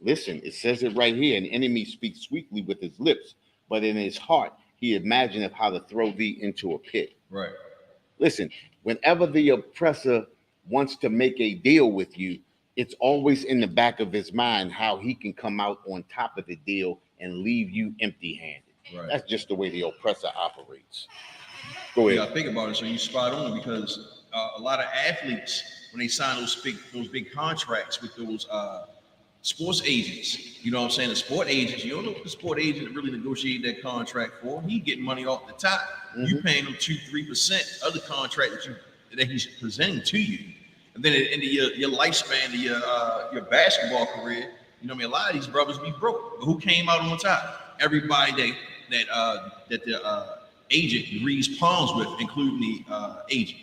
Listen, it says it right here. An enemy speaks sweetly with his lips, but in his heart he imagineth how to throw thee into a pit. Right. Listen, whenever the oppressor wants to make a deal with you, it's always in the back of his mind how he can come out on top of the deal and leave you empty-handed. Right. That's just the way the oppressor operates. Go ahead. Yeah, think about it. So you spot on because a lot of athletes, when they sign those big contracts with those sports agents, you know what I'm saying? The sport agents, you don't know what the sport agent really negotiated that contract for. He getting money off the top. Mm-hmm. You paying him 2-3% of the contract that he's presenting to you. And then at the end of your lifespan of your basketball career, you know what I mean? A lot of these brothers be broke. But who came out on top? Everybody that the agent reads palms with, including the agent.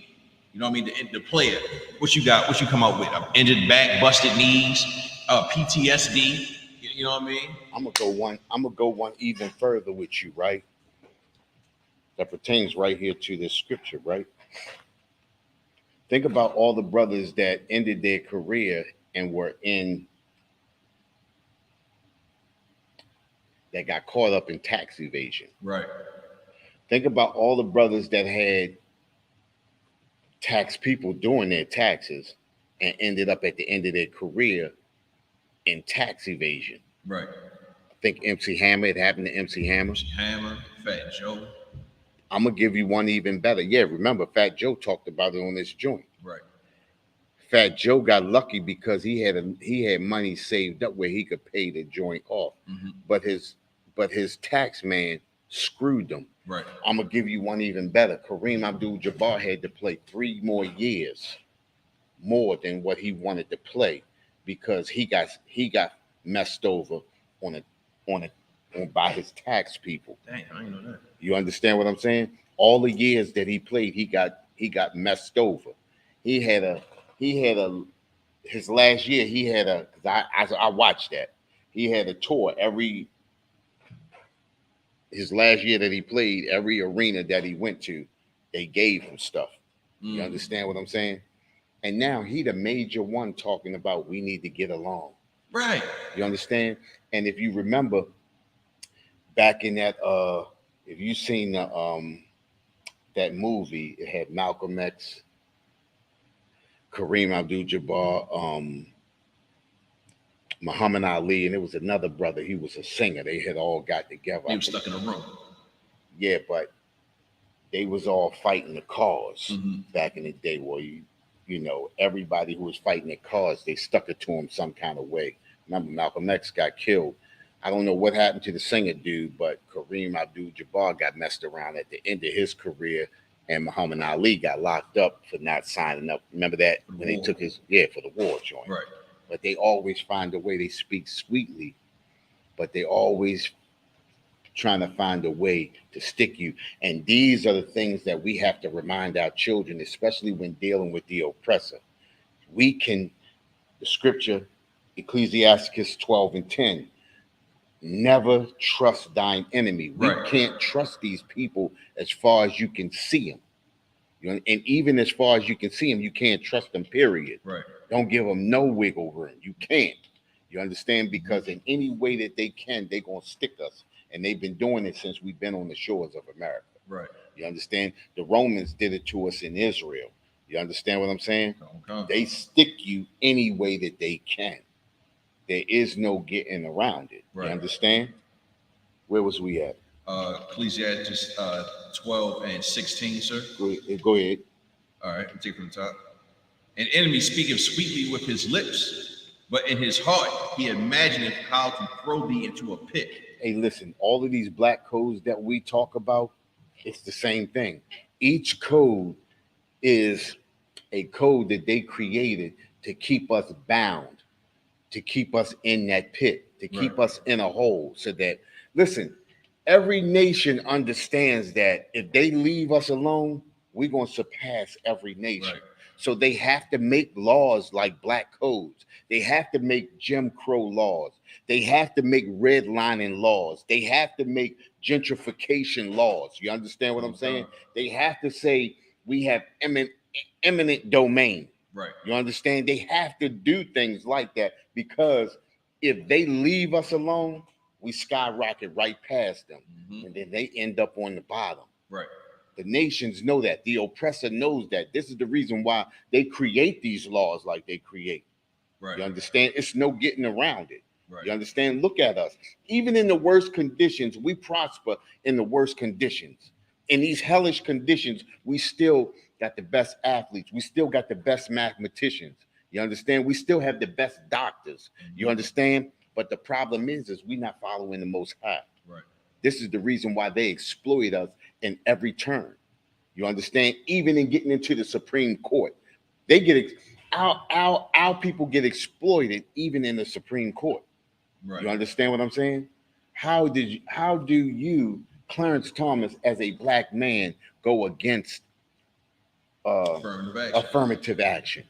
You know what I mean? The player. What you got? What you come out with? Injured back, busted knees, PTSD. You know what I mean? I'm gonna go one even further with you, right? That pertains right here to this scripture, right? Think about all the brothers that ended their career and that got caught up in tax evasion. Right. Think about all the brothers that had tax people doing their taxes and ended up at the end of their career in tax evasion. Right. I think MC Hammer, it happened to MC Hammer. MC Hammer, Fat Joe. I'm going to give you one even better. Yeah, remember, Fat Joe talked about it on this joint. Right. Fat Joe got lucky because he had money saved up where he could pay the joint off. Mm-hmm. But his tax man screwed him. Right. I'm going to give you one even better. Kareem Abdul-Jabbar had to play 3 more years more than what he wanted to play because he got messed over by his tax people. Dang, I didn't know that. You understand what I'm saying? All the years that he played, he got messed over. His last year he had I watched that. He had a tour his last year that he played, every arena that he went to, they gave him stuff. You understand what I'm saying? And now he the major one talking about we need to get along. Right. You understand? And if you remember back in that if you seen that movie, it had Malcolm X, Kareem Abdul-Jabbar, Muhammad Ali, and it was another brother. He was a singer. They had all got together. He was stuck in a room. Yeah, but they was all fighting the cause Mhm. back in the day. Where you know, everybody who was fighting the cause, they stuck it to him some kind of way. Remember, Malcolm X got killed. I don't know what happened to the singer dude, but Kareem Abdul-Jabbar got messed around at the end of his career, and Muhammad Ali got locked up for not signing up. Remember that For the when they war. took his for the war joint. Right. But they always find a way. They speak sweetly, but they always trying to find a way to stick you. And these are the things that we have to remind our children, especially when dealing with the oppressor. We can, the scripture, Ecclesiastes 12:10, never trust thine enemy. We Right. can't trust these people as far as you can see them. You know, and even as far as you can see them, you can't trust them, period. Right. Don't give them no wiggle room. You can't. You understand? Because in any way that they can, they're going to stick us. And they've been doing it since we've been on the shores of America. Right. You understand? The Romans did it to us in Israel. You understand what I'm saying? Okay. They stick you any way that they can. There is no getting around it. Right. You understand? Where was we at? Ecclesiastes 12:16, sir. Go ahead. All right, we'll take it from the top. An enemy speaketh sweetly with his lips, but in his heart he imagineth how to throw thee into a pit. Hey, listen, all of these black codes that we talk about, it's the same thing. Each code is a code that they created to keep us bound, to keep us in that pit, to keep us in a hole. So that, listen, every nation understands that if they leave us alone, we're going to surpass every nation. Right. So they have to make laws like black codes. They have to make Jim Crow laws. They have to make redlining laws. They have to make gentrification laws. You understand what I'm saying? They have to say we have eminent domain. Right. You understand? They have to do things like that because if they leave us alone, we skyrocket right past them. Mhm. And then they end up on the bottom. Right. The nations know that. The oppressor knows that. This is the reason why they create these laws like they create. Right. You understand? It's no getting around it. Right. You understand? Look at us. Even in the worst conditions, we prosper in the worst conditions. In these hellish conditions, we still got the best athletes. We still got the best mathematicians. You understand? We still have the best doctors. You understand? But the problem is we're not following the Most High. Right. This is the reason why they exploit us in every turn. You understand? Even in getting into the Supreme Court, they get our people get exploited even in the Supreme Court. Right. You understand what I'm saying? How do you, Clarence Thomas, as a black man, go against Affirmative action. affirmative action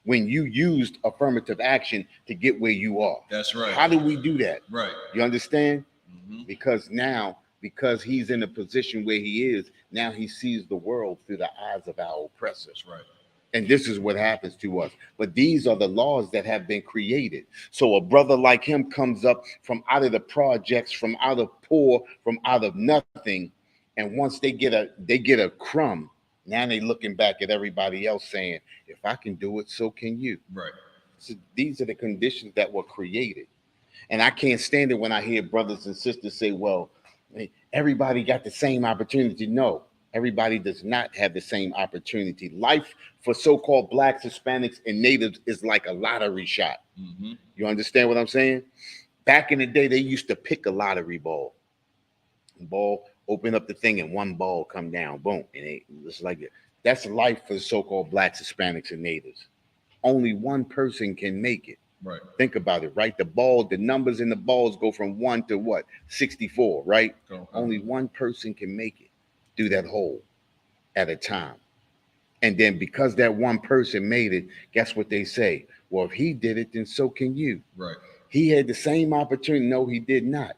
when you used affirmative action to get where you are? That's right. How do we do that? Right. You understand? Mhm. Because he's in a position where he is, now he sees the world through the eyes of our oppressors. That's right. And this is what happens to us. But these are the laws that have been created. So a brother like him comes up from out of the projects, from out of poor, from out of nothing. And once they get a crumb, now they looking back at everybody else saying, if I can do it, so can you. Right. So these are the conditions that were created. And I can't stand it when I hear brothers and sisters say, well, everybody got the same opportunity. No, everybody does not have the same opportunity. Life for so-called blacks, Hispanics, and natives is like a lottery shot. Mm-hmm. You understand what I'm saying? Back in the day, they used to pick a lottery ball. Open up the thing, and one ball come down, boom. And it's like it. That's life for the so-called blacks, Hispanics, and natives. Only one person can make it. Right. Think about it, right? The numbers in the balls go from 1 to what? 64, right? Okay. Only one person can make it through that hole at a time. And then because that one person made it, guess what they say? Well, if he did it, then so can you. Right. He had the same opportunity. No, he did not.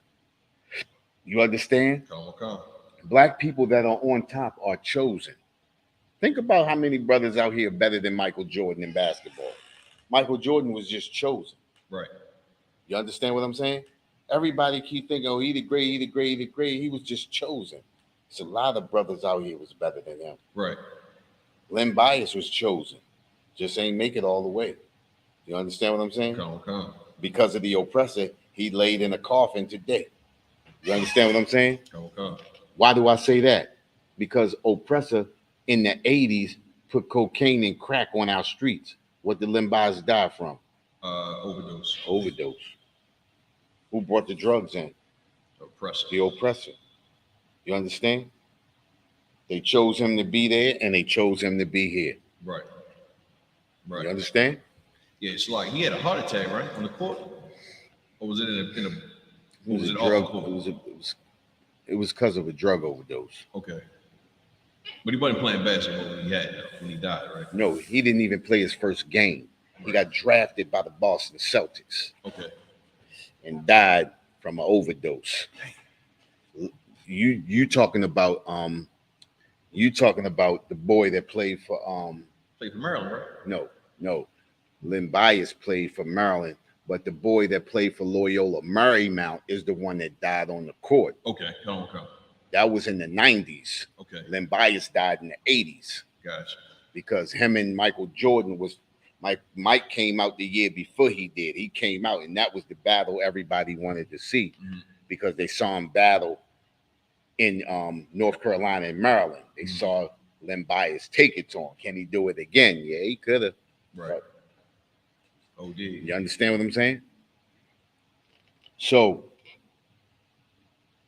You understand? Okay. Black people that are on top are chosen. Think about how many brothers out here better than Michael Jordan in basketball. Michael Jordan was just chosen. Right. You understand what I'm saying? Everybody keep thinking, oh, he the great, he the great, he the great. He was just chosen. There's a lot of brothers out here was better than him. Right. Len Bias was chosen, just ain't make it all the way. You understand what I'm saying? Come. Because of the oppressor, he laid in a coffin today. You understand what I'm saying? Come. Why do I say that? Because oppressor in the 80s put cocaine and crack on our streets. What did Len Bias die from? Overdose. Overdose. Who brought the drugs in? Oppressor. The oppressor. You understand? They chose him to be there, and they chose him to be here. Right. You understand? Yeah, it's like he had a heart attack, right, on the court, or was it in a It was a drug. It was because of a drug overdose. Okay. But he wasn't playing basketball when he died, right? No, he didn't even play his first game. Right. He got drafted by the Boston Celtics. Okay. And died from an overdose. You talking about the boy that played for Maryland, right? No. Len Bias played for Maryland, but the boy that played for Loyola Marymount is the one that died on the court. Okay, come. That was in the 90s. Okay. Len Bias died in the 80s. Gotcha. Because him and Michael Jordan Mike came out the year before he did. He came out, and that was the battle everybody wanted to see because they saw him battle in North Carolina and Maryland. They saw Len Bias take it to him. Can he do it again? Yeah, he could have. Right. OD. You understand what I'm saying? So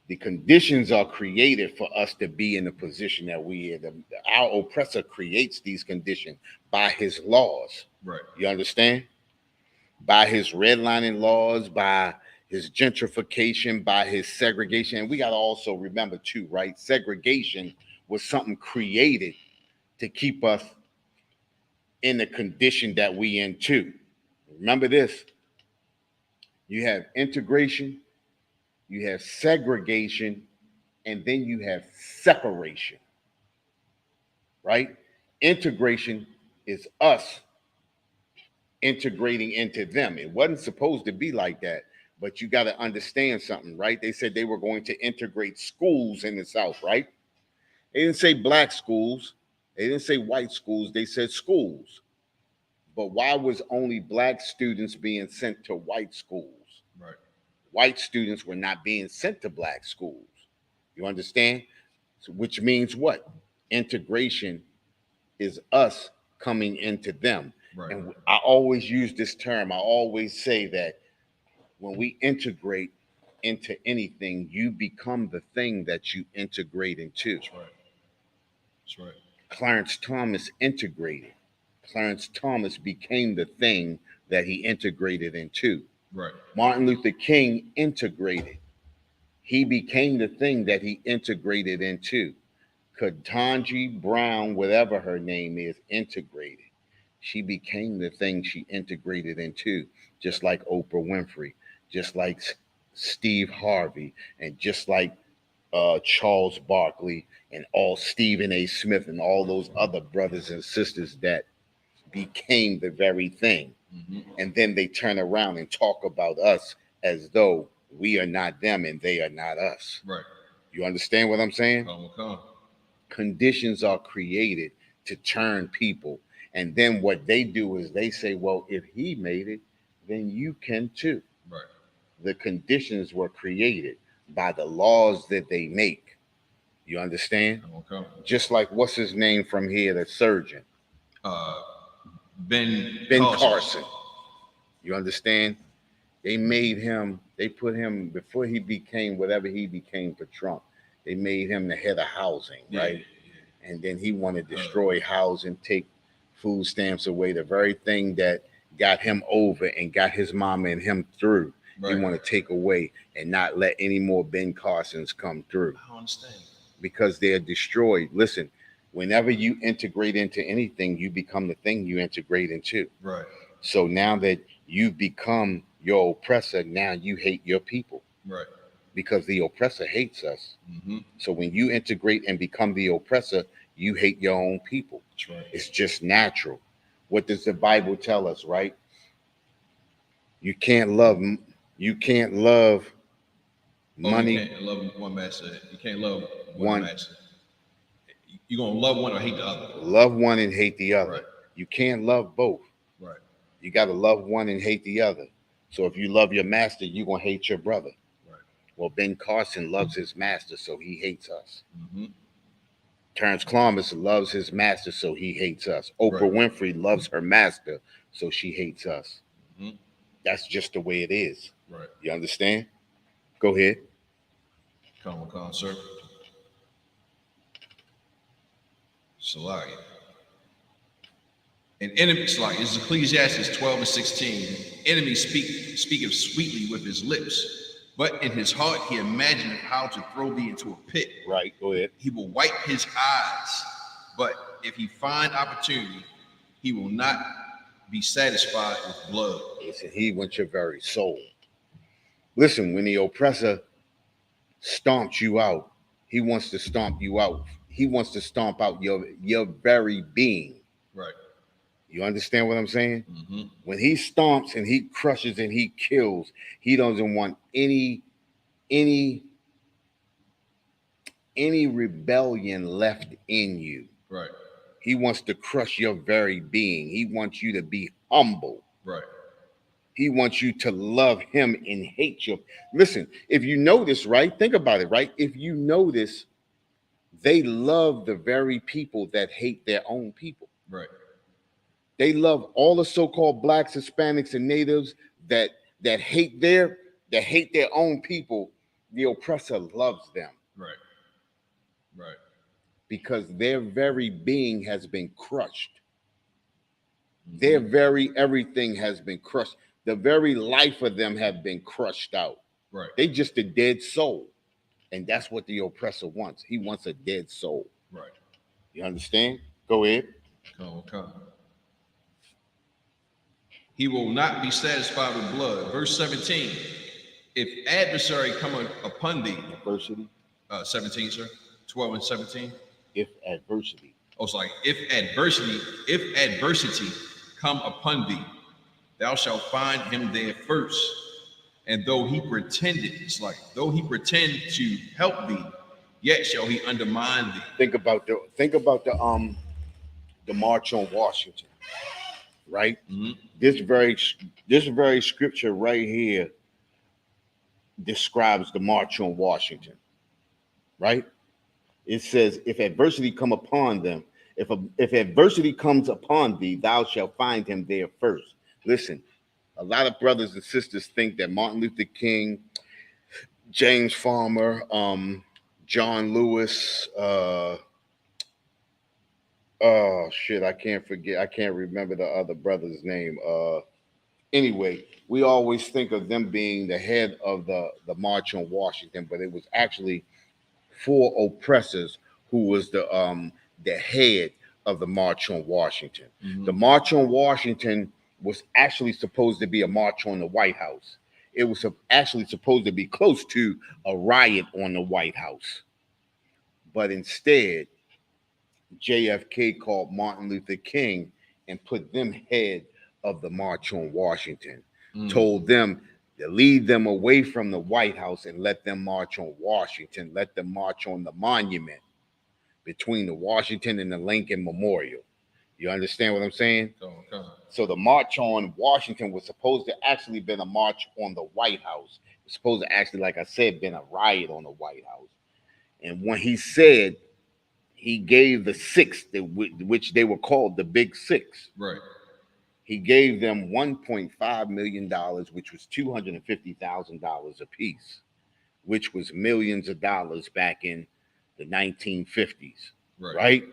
the conditions are created for us to be in the position that we are. Our oppressor creates these conditions by his laws. Right. You understand? By his redlining laws, by his gentrification, by his segregation. And we got to also remember too, right? Segregation was something created to keep us in the condition that we in too. Remember this. You have integration, you have segregation, and then you have separation, right? Integration is us integrating into them. It wasn't supposed to be like that, but you got to understand something, right? They said they were going to integrate schools in the South, right? They didn't say black schools. They didn't say white schools. They said schools. But why was only black students being sent to white schools? Right. White students were not being sent to black schools. You understand? So, which means what? Integration is us coming into them. Right. And I always use this term. I always say that when we integrate into anything, you become the thing that you integrate into. That's right. Clarence Thomas integrated. Clarence Thomas became the thing that he integrated into. Right. Martin Luther King integrated. He became the thing that he integrated into. Ketanji Brown, whatever her name is, integrated. She became the thing she integrated into, just like Oprah Winfrey, just like Steve Harvey, and just like Charles Barkley, and all Stephen A. Smith, and all those other brothers and sisters that became the very thing. And then they turn around and talk about us as though we are not them and they are not us. Right. You understand what I'm saying? Come. Conditions are created to turn people. And then what they do is they say, well, if he made it, then you can too. Right. The conditions were created by the laws that they make. You understand? Come. Just like what's his name from here, the surgeon? Ben Carson. You understand? They made him, they put him, before he became whatever he became for Trump, they made him the head of housing, right? Yeah. And then he wanted to destroy housing, take food stamps away, the very thing that got him over and got his mama and him through. Right. He want to take away and not let any more Ben Carsons come through. I don't understand. Because they're destroyed. Listen, whenever you integrate into anything, you become the thing you integrate into. Right. So now that you've become your oppressor, now you hate your people. Right. Because the oppressor hates us. So when you integrate and become the oppressor, you hate your own people. That's right. It's just natural. What does the Bible tell us, right? You can't love You can't love Oh, you money. can't love one master. You can't love one One, master. You're gonna love one or hate the other. love one and hate the other. Right. You can't love both. Right. You got to love one and hate the other. So if you love your master, you're going to hate your brother. Right. Well, Ben Carson loves his master, so he hates us. Mm-hmm. Terrence Columbus loves his master, so he hates us. Oprah Right. Winfrey loves her master, so she hates us. Mm-hmm. That's just the way it is. Right. You understand? Go ahead. Come on, sir. Salagi. And enemies, like this is Ecclesiastes 12 and 16. Enemies speaketh sweetly with his lips, but in his heart he imagineth how to throw thee into a pit. Right, go ahead. He will wipe his eyes, but if he find opportunity, he will not be satisfied with blood. Listen, he wants your very soul. Listen, when the oppressor stomps you out, he wants to stomp you out. He wants to stomp out your very being. Right. You understand what I'm saying? Mm-hmm. When he stomps and he crushes and he kills, he doesn't want any rebellion left in you. Right. He wants to crush your very being. He wants you to be humble. Right. He wants you to love him and hate you. Listen, if you notice, right? Think about it, right? If you notice, they love the very people that hate their own people. Right. They love all the so-called blacks, Hispanics, and natives that hate their own people. The oppressor loves them. Right. Right. Because their very being has been crushed. Their very everything has been crushed. The very life of them have been crushed out. Right. They just a dead soul. And that's what the oppressor wants. He wants a dead soul. Right. You understand? Go ahead. Come. He will not be satisfied with blood. Verse 17. If adversary come upon thee. Adversity. 17, sir. 12 and 17. If adversity. Oh, it's like if adversity come upon thee, thou shalt find him there first. And though he pretend to help thee, yet shall he undermine thee. Think about the March on Washington, right? Mm-hmm. This very scripture right here describes the March on Washington, right? It says, if adversity come upon them, if adversity comes upon thee, thou shalt find him there first. Listen, a lot of brothers and sisters think that Martin Luther King, James Farmer, John Lewis, oh shit, I can't remember the other brother's name. Anyway, we always think of them being the head of the March on Washington, but it was actually 4 oppressors who was the head of the March on Washington. Mm-hmm. The March on Washington was actually supposed to be a march on the White House. It was actually supposed to be close to a riot on the White House. But instead, JFK called Martin Luther King and put them head of the March on Washington, told them to lead them away from the White House and let them march on Washington, let them march on the monument between the Washington and the Lincoln Memorial. You understand what I'm saying? Okay. So the March on Washington was supposed to actually been a march on the White House. It was supposed to actually, like I said, been a riot on the White House. And when he said, he gave the 6, which they were called the Big 6. Right. He gave them $1.5 million, which was $250,000 a piece, which was millions of dollars back in the 1950s. Right?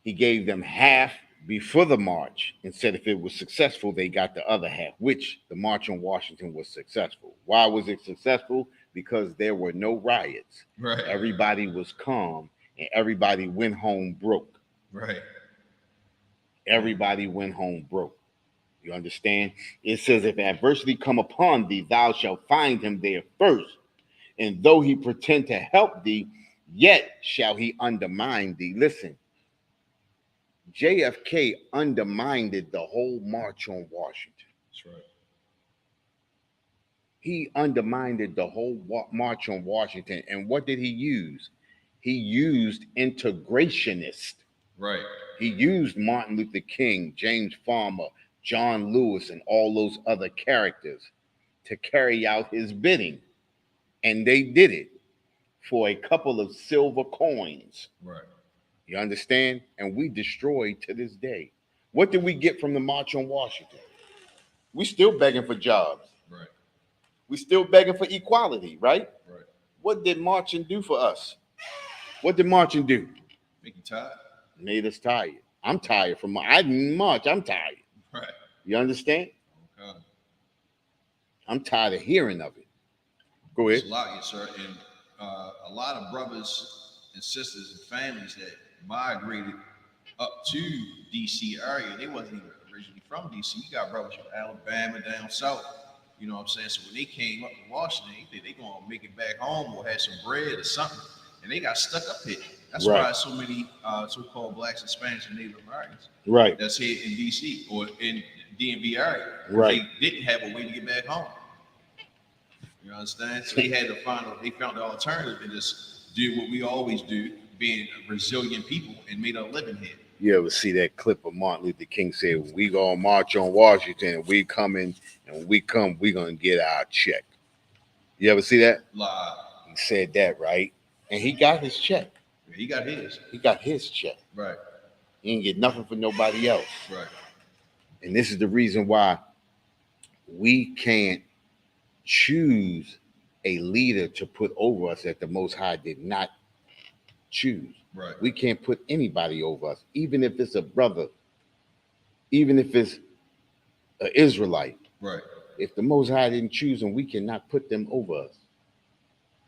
He gave them half before the march and said if it was successful, they got the other half, which the March on Washington was successful. Why was it successful? Because there were no riots. Right. Everybody was calm and everybody went home broke. Right. Everybody went home broke. You understand? It says, if adversity come upon thee, thou shalt find him there first. And though he pretend to help thee, yet shall he undermine thee. Listen, JFK undermined the whole March on Washington. That's right. He undermined the whole March on Washington. And what did he use? He used integrationists. Right. He used Martin Luther King, James Farmer, John Lewis, and all those other characters to carry out his bidding. And they did it for a couple of silver coins. Right. You understand? And we destroyed to this day. What did we get from the March on Washington? We still begging for jobs. Right. We still begging for equality, right? Right. What did marching do for us? What did marching do? Make you tired. Made us tired. I'm tired from I didn't march. I'm tired. Right. You understand? Okay. I'm tired of hearing of it. Go ahead. It's a lot, yes, sir. And a lot of brothers and sisters and families that migrated up to DC area, they wasn't even originally from DC. You got brothers from Alabama down south. You know what I'm saying? So when they came up to Washington, they gonna make it back home or have some bread or something, and they got stuck up here. That's Right. why so many so-called blacks, Hispanics, and Native Americans Right. that's here in DC or in DMV area. Right. They didn't have a way to get back home. You understand? So they found the alternative and just do what we always do, being resilient people, and made a living here. You ever see that clip of Martin Luther King said, "We gonna march on Washington, and we coming, and when we come, we gonna get our check." You ever see that? Live. He said that, right? And he got his check. He got his. He got his check. Right. He didn't get nothing for nobody else. Right. And this is the reason why we can't choose a leader to put over us that the Most High did not choose. Right. We can't put anybody over us, even if it's a brother, even if it's an Israelite. Right. If the Most High didn't choose them, we cannot put them over us.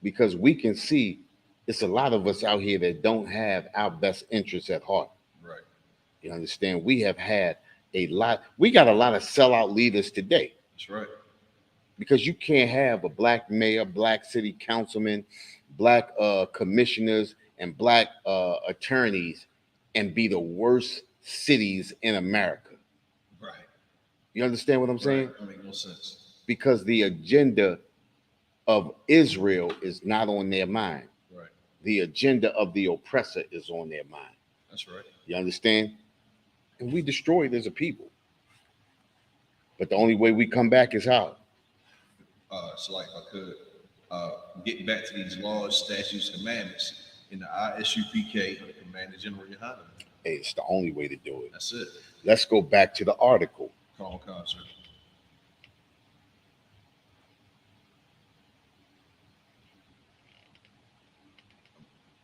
Because we can see it's a lot of us out here that don't have our best interests at heart. Right. You understand? We got a lot of sellout leaders today. That's right. Because you can't have a black mayor, black city councilman, black commissioners, and black attorneys and be the worst cities in America. Right. You understand what I'm saying? That makes no sense. Because the agenda of Israel is not on their mind. Right. The agenda of the oppressor is on their mind. That's right. You understand? And we destroyed as a people. But the only way we come back is how? So like if I could get back to these laws, statutes, commandments in the ISUPK, the Commander General Yohanan. Hey, it's the only way to do it. That's it. Let's go back to the article. Call concert.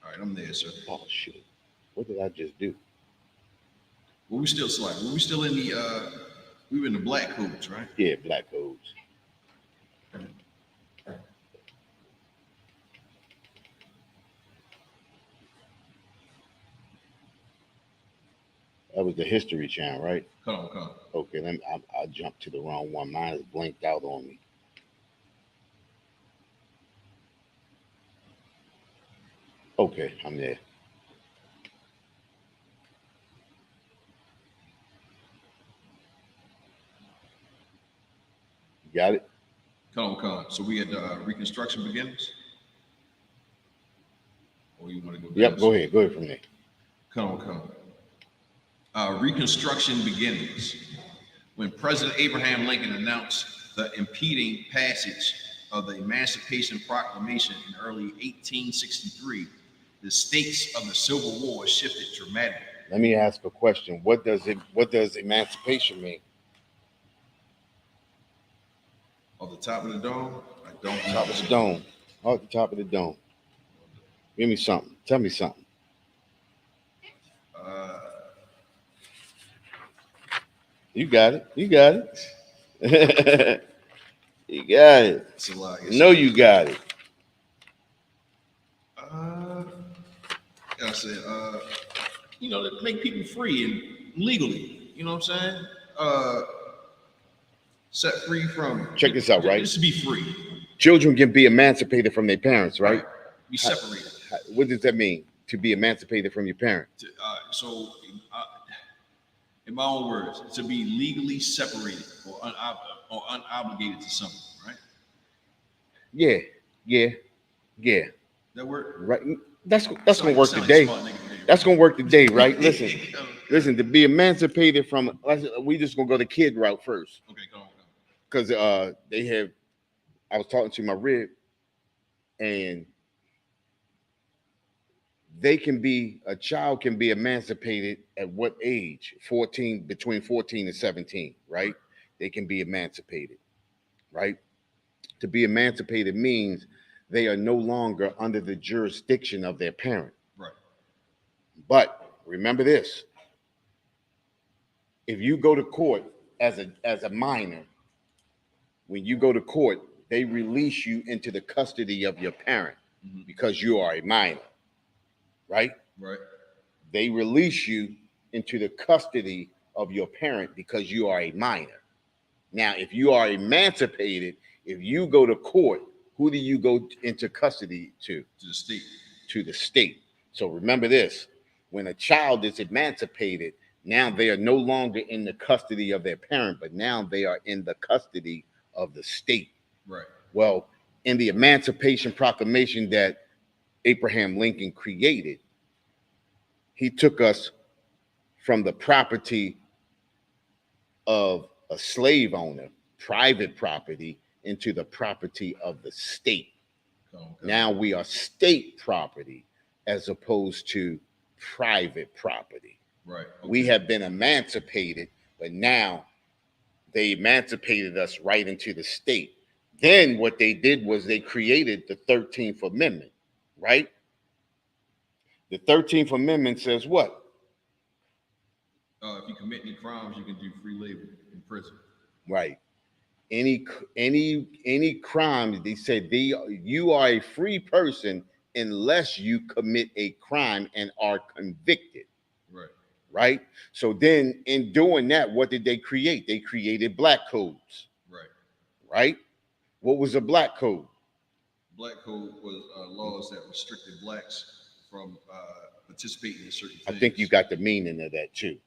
All right, I'm there, sir. Oh shit. What did I just do? Well, we still like we still in the we were in the black codes, right? Yeah, black codes. That was the History Channel, right? Come on. Okay, I jumped to the wrong one. Mine is blinked out on me. Okay, I'm there. You got it? Come on. So we had Reconstruction begins? Or you want to go down? Yep, go ahead. Go ahead from there. Come on. Reconstruction begins when President Abraham Lincoln announced the impeding passage of the Emancipation Proclamation in early 1863. The stakes of the Civil War shifted dramatically. Let me ask a question. What does emancipation mean? Off the top of the dome? I don't know. Top of the dome. Off the top of the dome. Give me something. Tell me something. You got it. You got it. You got it. It's a lot. No, you got it. I said, to make people free and legally, you know what I'm saying? Set free from. Check this out, right? Just to be free. Children can be emancipated from their parents, right? Be separated. What does that mean? To be emancipated from your parent? In my own words, to be legally separated or unobligated to something, right? Yeah, yeah, yeah. That work? Right. That's Sound gonna work sound like today. smart nigga to me, That's bro. gonna work today, right? Listen, Okay. listen. To be emancipated from, we just gonna go the kid route first, Okay, come on. because they have. I was talking to my rib, and a child can be emancipated at what age? 14, between 14 and 17, right? They can be emancipated, right? To be emancipated means they are no longer under the jurisdiction of their parent. Right. But remember this: if you go to court as a minor, when you go to court, they release you into the custody of your parent because you are a minor, right? Right. They release you into the custody of your parent because you are a minor. Now, if you are emancipated, if you go to court, who do you go into custody to? To the state. To the state. So remember this: when a child is emancipated, now they are no longer in the custody of their parent, but now they are in the custody of the state. Right. Well, in the Emancipation Proclamation that Abraham Lincoln created, he took us from the property of a slave owner, private property, into the property of the state. Okay. Now we are state property as opposed to private property. Right. Okay. We have been emancipated, but now they emancipated us right into the state. Then what they did was they created the 13th Amendment, right? The 13th Amendment says what? If you commit any crimes, you can do free labor in prison. Right. Any crimes, they said you are a free person unless you commit a crime and are convicted. Right. Right. So then in doing that, what did they create? They created black codes. Right. Right. What was a black code? Black code was laws that restricted blacks from participating in certain things. I think you got the meaning of that too.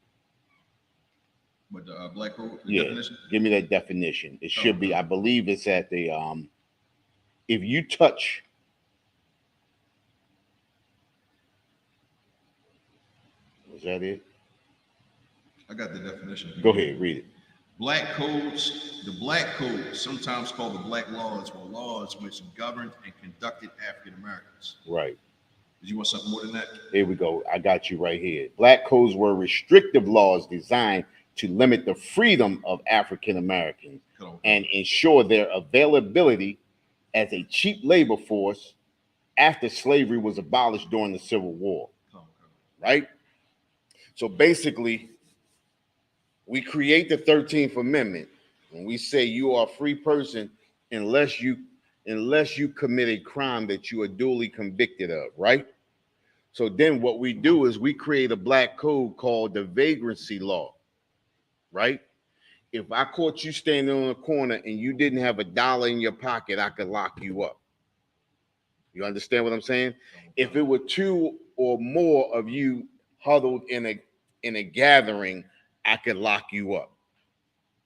But the black code, Yeah. definition? Give me that definition. It should be, I believe it's at the if you touch was that it? I got the definition. Go ahead, read it. Black codes, the black code, sometimes called the black laws, were laws which governed and conducted African Americans. Right. Did you want something more than that? Here we go. I got you right here. Black codes were restrictive laws designed to limit the freedom of African Americans and ensure their availability as a cheap labor force after slavery was abolished during the Civil War. Right? So basically, we create the 13th Amendment when we say you are a free person unless you commit a crime that you are duly convicted of, right? So then what we do is we create a black code called the vagrancy law, right? If I caught you standing on a corner and you didn't have $1 in your pocket, I could lock you up. You understand what I'm saying? If it were two or more of you huddled in a gathering, I could lock you up.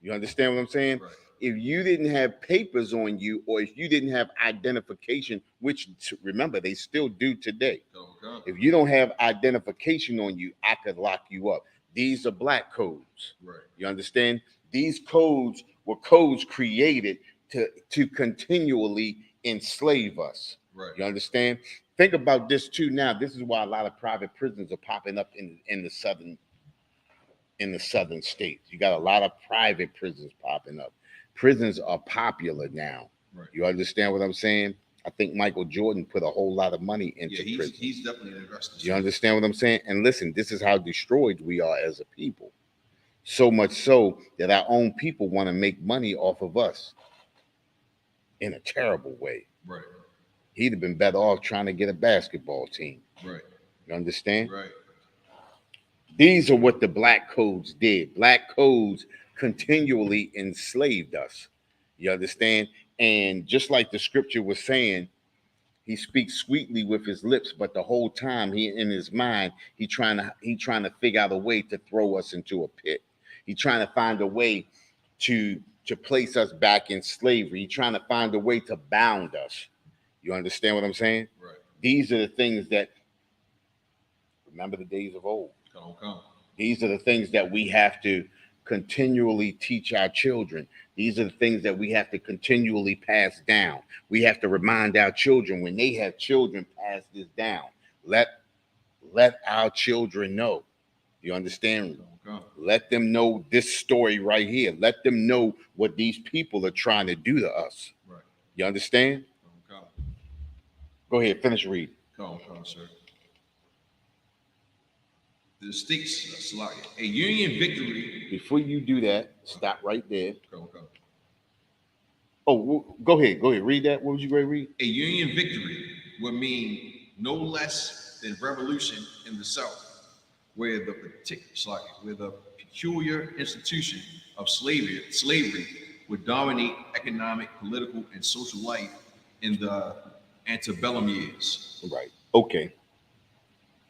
You understand what I'm saying? Right. If you didn't have papers on you, or if you didn't have identification, which remember they still do today. Okay. If you don't have identification on you, I could lock you up. These are black codes. Right. You understand? These codes were codes created to continually enslave us. Right. You understand? Think about this too. Now, this is why a lot of private prisons are popping up in the southern states. You got a lot of private prisons popping up. Prisons are popular now. Right. You understand what I'm saying? I think Michael Jordan put a whole lot of money into prison. He's definitely an investor. You understand what I'm saying? And listen, this is how destroyed we are as a people. So much so that our own people want to make money off of us in a terrible way. Right. He'd have been better off trying to get a basketball team. Right. You understand? Right. These are what the black codes did. Black codes continually enslaved us. You understand? And just like the scripture was saying, he speaks sweetly with his lips, but the whole time he in his mind, he trying to figure out a way to throw us into a pit. He trying to find a way to to place us back in slavery. He's trying to find a way to bound us. You understand what I'm saying? Right. These are the things that, remember the days of old. Come. These are the things that we have to continually teach our children. These are the things that we have to continually pass down. We have to remind our children when they have children, pass this down. Let our children know. You understand? Come. Let them know this story right here. Let them know what these people are trying to do to us. Right. You understand? Come. Go ahead, finish reading. Come, sir. The states, a Union victory. Before you do that, stop right there. Come. Oh, go ahead. Read that. What was you going to read? A Union victory would mean no less than revolution in the South, where the peculiar institution of slavery would dominate economic, political, and social life in the antebellum years. Right. Okay.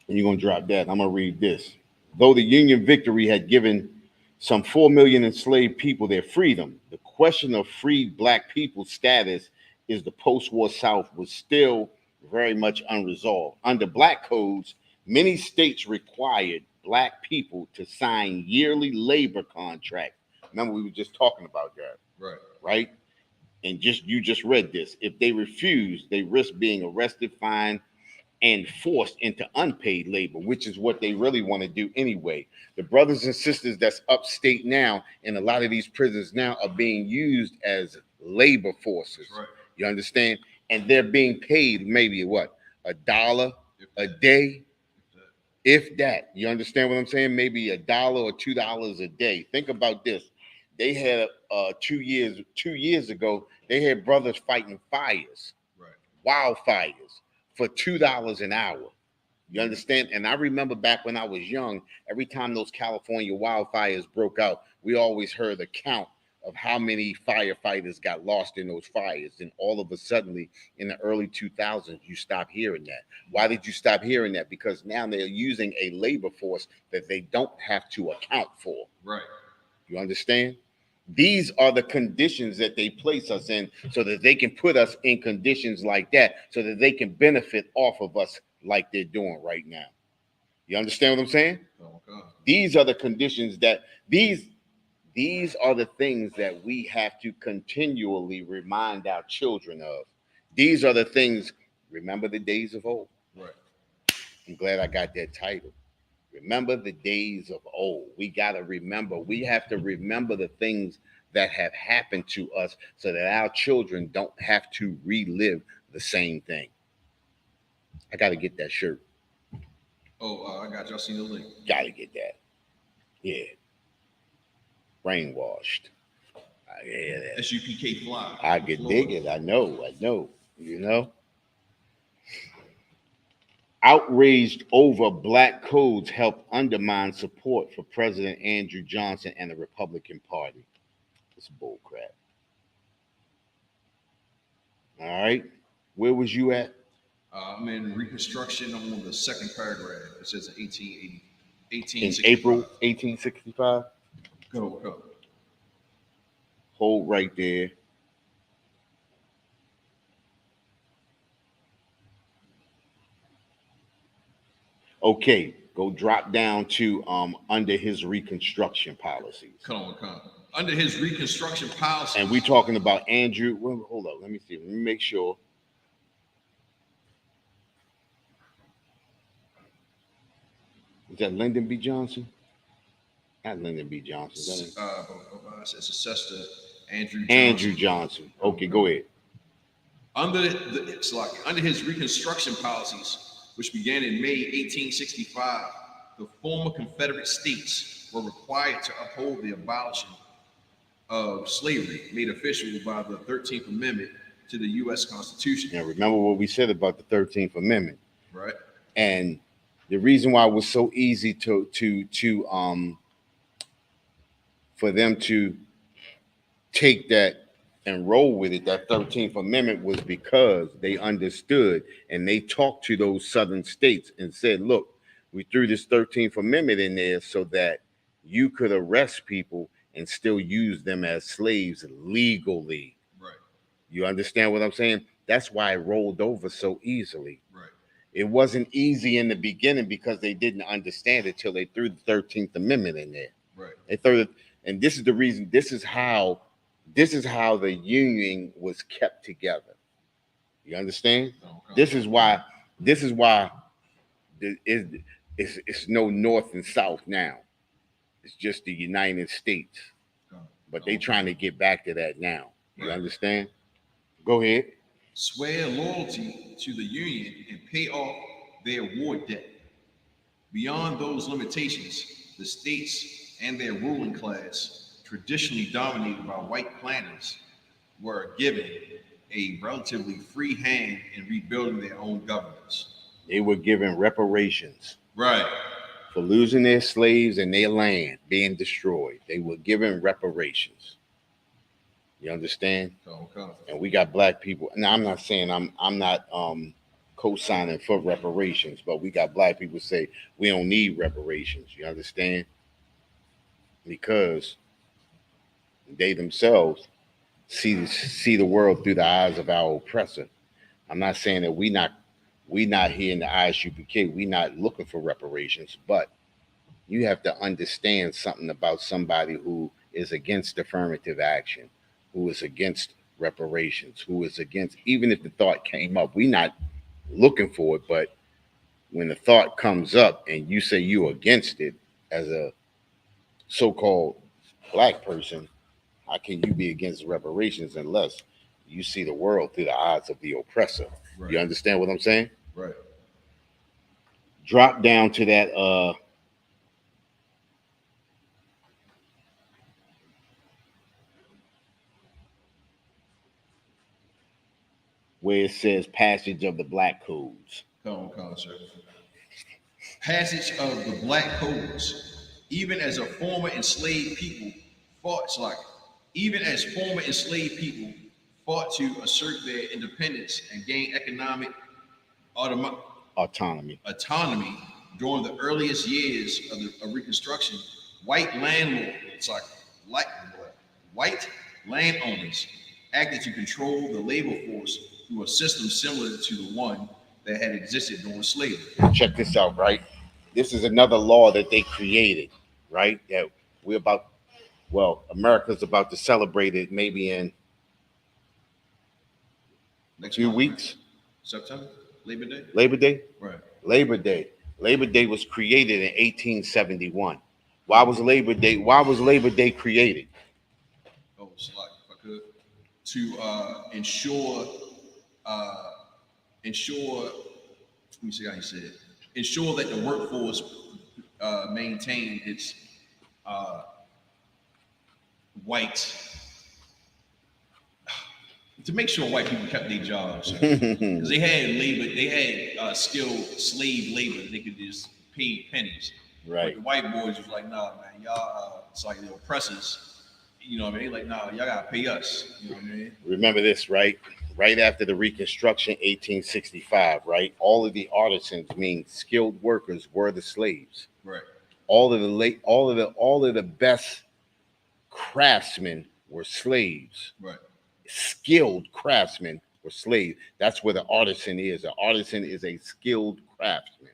And you're going to drop that. I'm going to read this. Though the Union victory had given some 4 million enslaved people their freedom, the question of freed Black people's status is the post-war South was still very much unresolved. Under Black codes, many states required Black people to sign yearly labor contracts. Remember, we were just talking about that. Right? And you just read this. If they refused, they risked being arrested, fined, and forced into unpaid labor, which is what they really want to do anyway. The brothers and sisters that's upstate now in a lot of these prisons now are being used as labor forces. Right. You understand? And they're being paid maybe what? $1 a day? If that. You understand what I'm saying? Maybe $1 or $2 a day. Think about this. They had 2 years ago, they had brothers fighting fires, wildfires, for $2 an hour. You understand? And I remember back when I was young, every time those California wildfires broke out, we always heard the count of how many firefighters got lost in those fires. And all of a sudden, in the early 2000s, you stopped hearing that. Why did you stop hearing that? Because now they're using a labor force that they don't have to account for. Right. You understand? These are the conditions that they place us in so that they can put us in conditions like that so that they can benefit off of us like they're doing right now. You understand what I'm saying? Okay. These are the conditions that these are the things that we have to continually remind our children of. These are the things, remember the days of old. Right. I'm glad I got that title. Remember the days of old. We got to remember. We have to remember the things that have happened to us so that our children don't have to relive the same thing. I got to get that shirt. Oh, I got y'all seen the link. Got to get that. Yeah. Brainwashed. Yeah. SUPK fly. I can dig it. I know. You know? Outraged over Black codes helped undermine support for President Andrew Johnson and the Republican Party. It's bull crap. All right. Where was you at? I'm in Reconstruction. I'm on the second paragraph. It says 1880. In April 1865? Go. Hold right there. Okay, go drop down to under his Reconstruction policies. Come on. Under his Reconstruction policies. And we talking about Andrew. Well, hold on, let me see. Let me make sure. Is that Lyndon B. Johnson? Not Lyndon B. Johnson. It's Assessor Andrew Johnson. Andrew Johnson. Okay, go ahead. Under his Reconstruction policies, which began in May 1865, the former Confederate states were required to uphold the abolition of slavery, made official by the 13th Amendment to the U.S. Constitution. Now, remember what we said about the 13th Amendment, right? And the reason why it was so easy for them to take that and roll with it, that 13th Amendment, was because they understood and they talked to those southern states and said, look, we threw this 13th Amendment in there so that you could arrest people and still use them as slaves legally. Right. You understand what I'm saying? That's why it rolled over so easily. Right. It wasn't easy in the beginning because they didn't understand it till they threw the 13th Amendment in there. Right. They threw it, and this is the reason. This is how the Union was kept together. You understand? Okay. This is why. This is why. It's no North and South now. It's just the United States. But they trying to get back to that now. You Right. understand? Go ahead. Swear loyalty to the Union and pay off their war debt. Beyond those limitations, the states and their ruling class, traditionally dominated by white planters, were given a relatively free hand in rebuilding their own governments. They were given reparations Right. for losing their slaves and their land being destroyed. They were given reparations. You understand? Okay. And we got black people. Now I'm not saying I'm not co-signing for reparations, but we got black people say we don't need reparations. You understand? Because they themselves see the world through the eyes of our oppressor. I'm not saying that we not here in the ISUPK. We not looking for reparations, but you have to understand something about somebody who is against affirmative action, who is against reparations, who is against, even if the thought came up, we not looking for it, but when the thought comes up and you say you're against it as a so-called black person, how can you be against reparations unless you see the world through the eyes of the oppressor? Right. You understand what I'm saying? Right. Drop down to that where it says passage of the black codes. Come on, sir. Passage of the black codes. Even as former enslaved people fought to assert their independence and gain economic Autonomy. autonomy during the earliest years of Reconstruction, white landowners acted to control the labor force through a system similar to the one that had existed during slavery. Check this out, right? This is another law that they created, right? That America's about to celebrate it maybe in Next few month, weeks. September, Labor Day. Labor Day? Right. Labor Day. Labor Day was created in 1871. Why was Labor Day created? Oh, Slack, if I could, to ensure. Let me see how you said it. Ensure that the workforce maintained its white. To make sure white people kept their jobs, because they had labor, they had skilled slave labor. They could just pay pennies. Right. But the white boys was like, nah, man, y'all, it's like the oppressors. You know what I mean? Like, nah, y'all gotta pay us. You know what I mean? Remember this, right? Right after the Reconstruction, 1865, right? All of the artisans, meaning skilled workers, were the slaves. Right. All of the best craftsmen were slaves. Right. Skilled craftsmen were slaves. That's where the artisan is. An artisan is a skilled craftsman,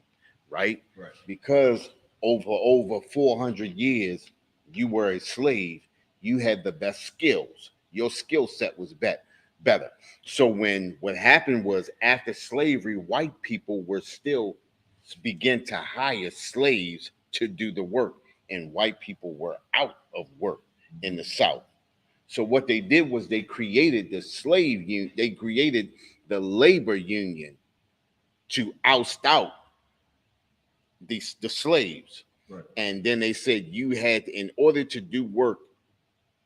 right? Right. Because over 400 years, you were a slave. You had the best skills. Your skill set was better. So what happened was after slavery, white people were still begin to hire slaves to do the work, and white people were out of work in the South. So what they did was they created the slave union. They created the labor union to oust out the slaves. Right. And then they said you had, in order to do work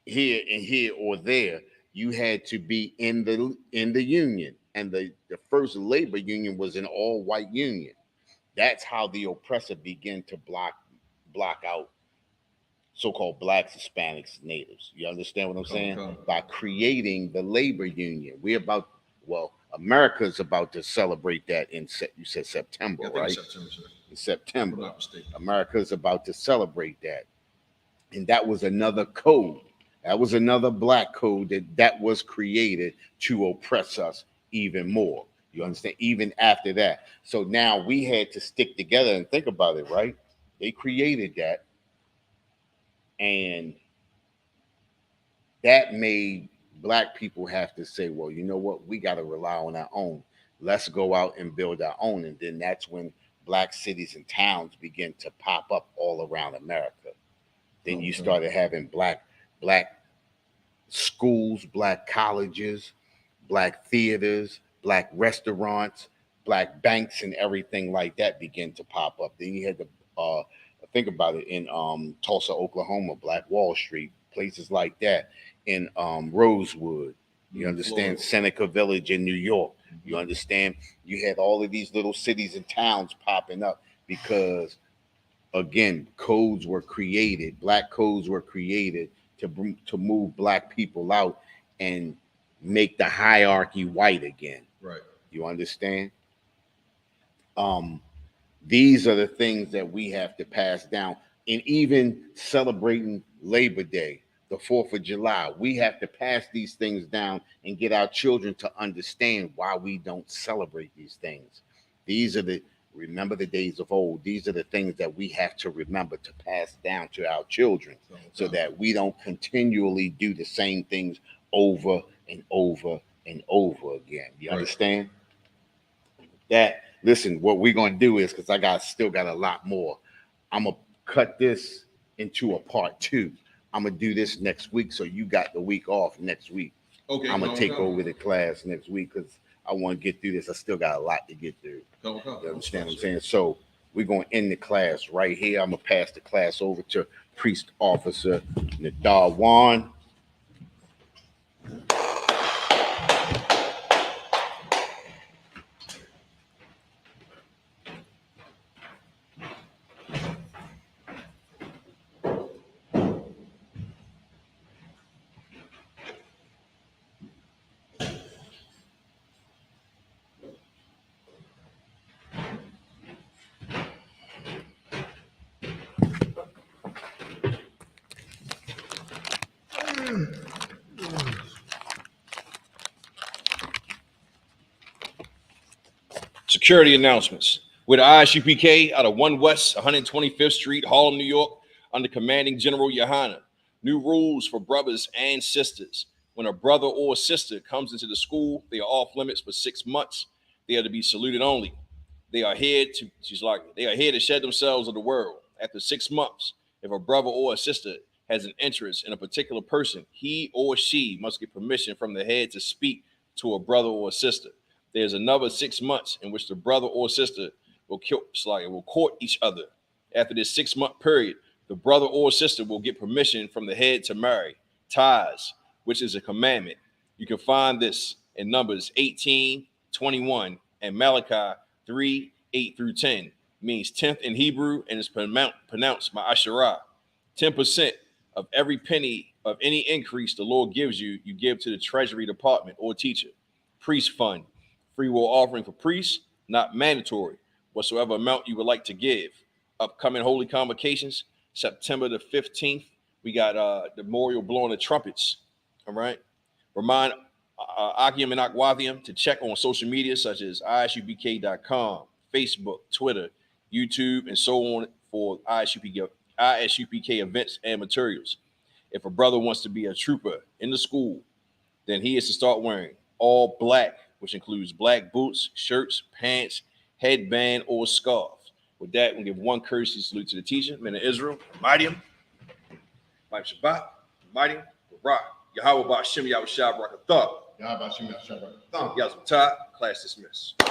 here or there, you had to be in the union. And the first labor union was an all-white union. That's how the oppressor began to block out so-called blacks, Hispanics, natives. You understand what I'm saying? Okay. By creating the labor union. America's about to celebrate that you said September, I think right? it's September, sir. In September. If I'm not mistaken. America's about to celebrate that. And that was another code. That was another black code that was created to oppress us even more. You understand? Even after that. So now we had to stick together and think about it, right? They created that. And that made black people have to say, well, you know what? We got to rely on our own. Let's go out and build our own. And then that's when black cities and towns begin to pop up all around America. Then you started having black schools, black colleges, black theaters, black restaurants, black banks, and everything like that begin to pop up. Then you had to think about it in Tulsa, Oklahoma, Black Wall Street, places like that, in Rosewood. You understand? Seneca Village in New York. You understand? You had all of these little cities and towns popping up because, again, codes were created. Black codes were created to move black people out and make the hierarchy white again. Right. You understand? These are the things that we have to pass down. And even celebrating Labor Day, the 4th of July, we have to pass these things down and get our children to understand why we don't celebrate these things. Remember the days of old. These are the things that we have to remember to pass down to our children so that we don't continually do the same things over and over and over again. You understand? Listen, what we're going to do is, because I still got a lot more, I'm going to cut this into a part 2. I'm going to do this next week, so you got the week off next week. Okay. I'm going to take over the class next week because I want to get through this. I still got a lot to get through. You understand what I'm saying? So we're going to end the class right here. I'm going to pass the class over to Priest Officer Nadar Wan. Security announcements. With ISUPK out of 1 West 125th Street, Harlem, New York, under Commanding General Yohana. New rules for brothers and sisters. When a brother or sister comes into the school, they are off limits for 6 months. They are to be saluted only. They are here to shed themselves of the world. After 6 months, if a brother or a sister has an interest in a particular person, he or she must get permission from the head to speak to a brother or a sister. There's another 6 months in which the brother or sister will court each other. After this 6 month period, the brother or sister will get permission from the head to marry. Ties, which is a commandment. You can find this in Numbers 18, 21, and Malachi 3, 8 through 10. Means 10th in Hebrew and is pronounced Ma'asherah. 10% of every penny of any increase the Lord gives you, you give to the Treasury Department or teacher. Priest fund. Free will offering for priests, not mandatory. Whatsoever amount you would like to give. Upcoming holy convocations, September the 15th. We got the memorial blowing the trumpets. All right. Remind Akim and Akwathiam to check on social media such as isupk.com, Facebook, Twitter, YouTube, and so on for ISUPK events and materials. If a brother wants to be a trooper in the school, then he is to start wearing all black, which includes black boots, shirts, pants, headband, or scarf. With that, we'll give one courtesy salute to the teacher, men of Israel, Mightium, Mike Shabbat, Mightium, Barak, Yahweh Ba'Shem Yahushua Barakatah, Yahweh Ba'Shem Yahushua Barakatah, Yazmatah, class dismissed.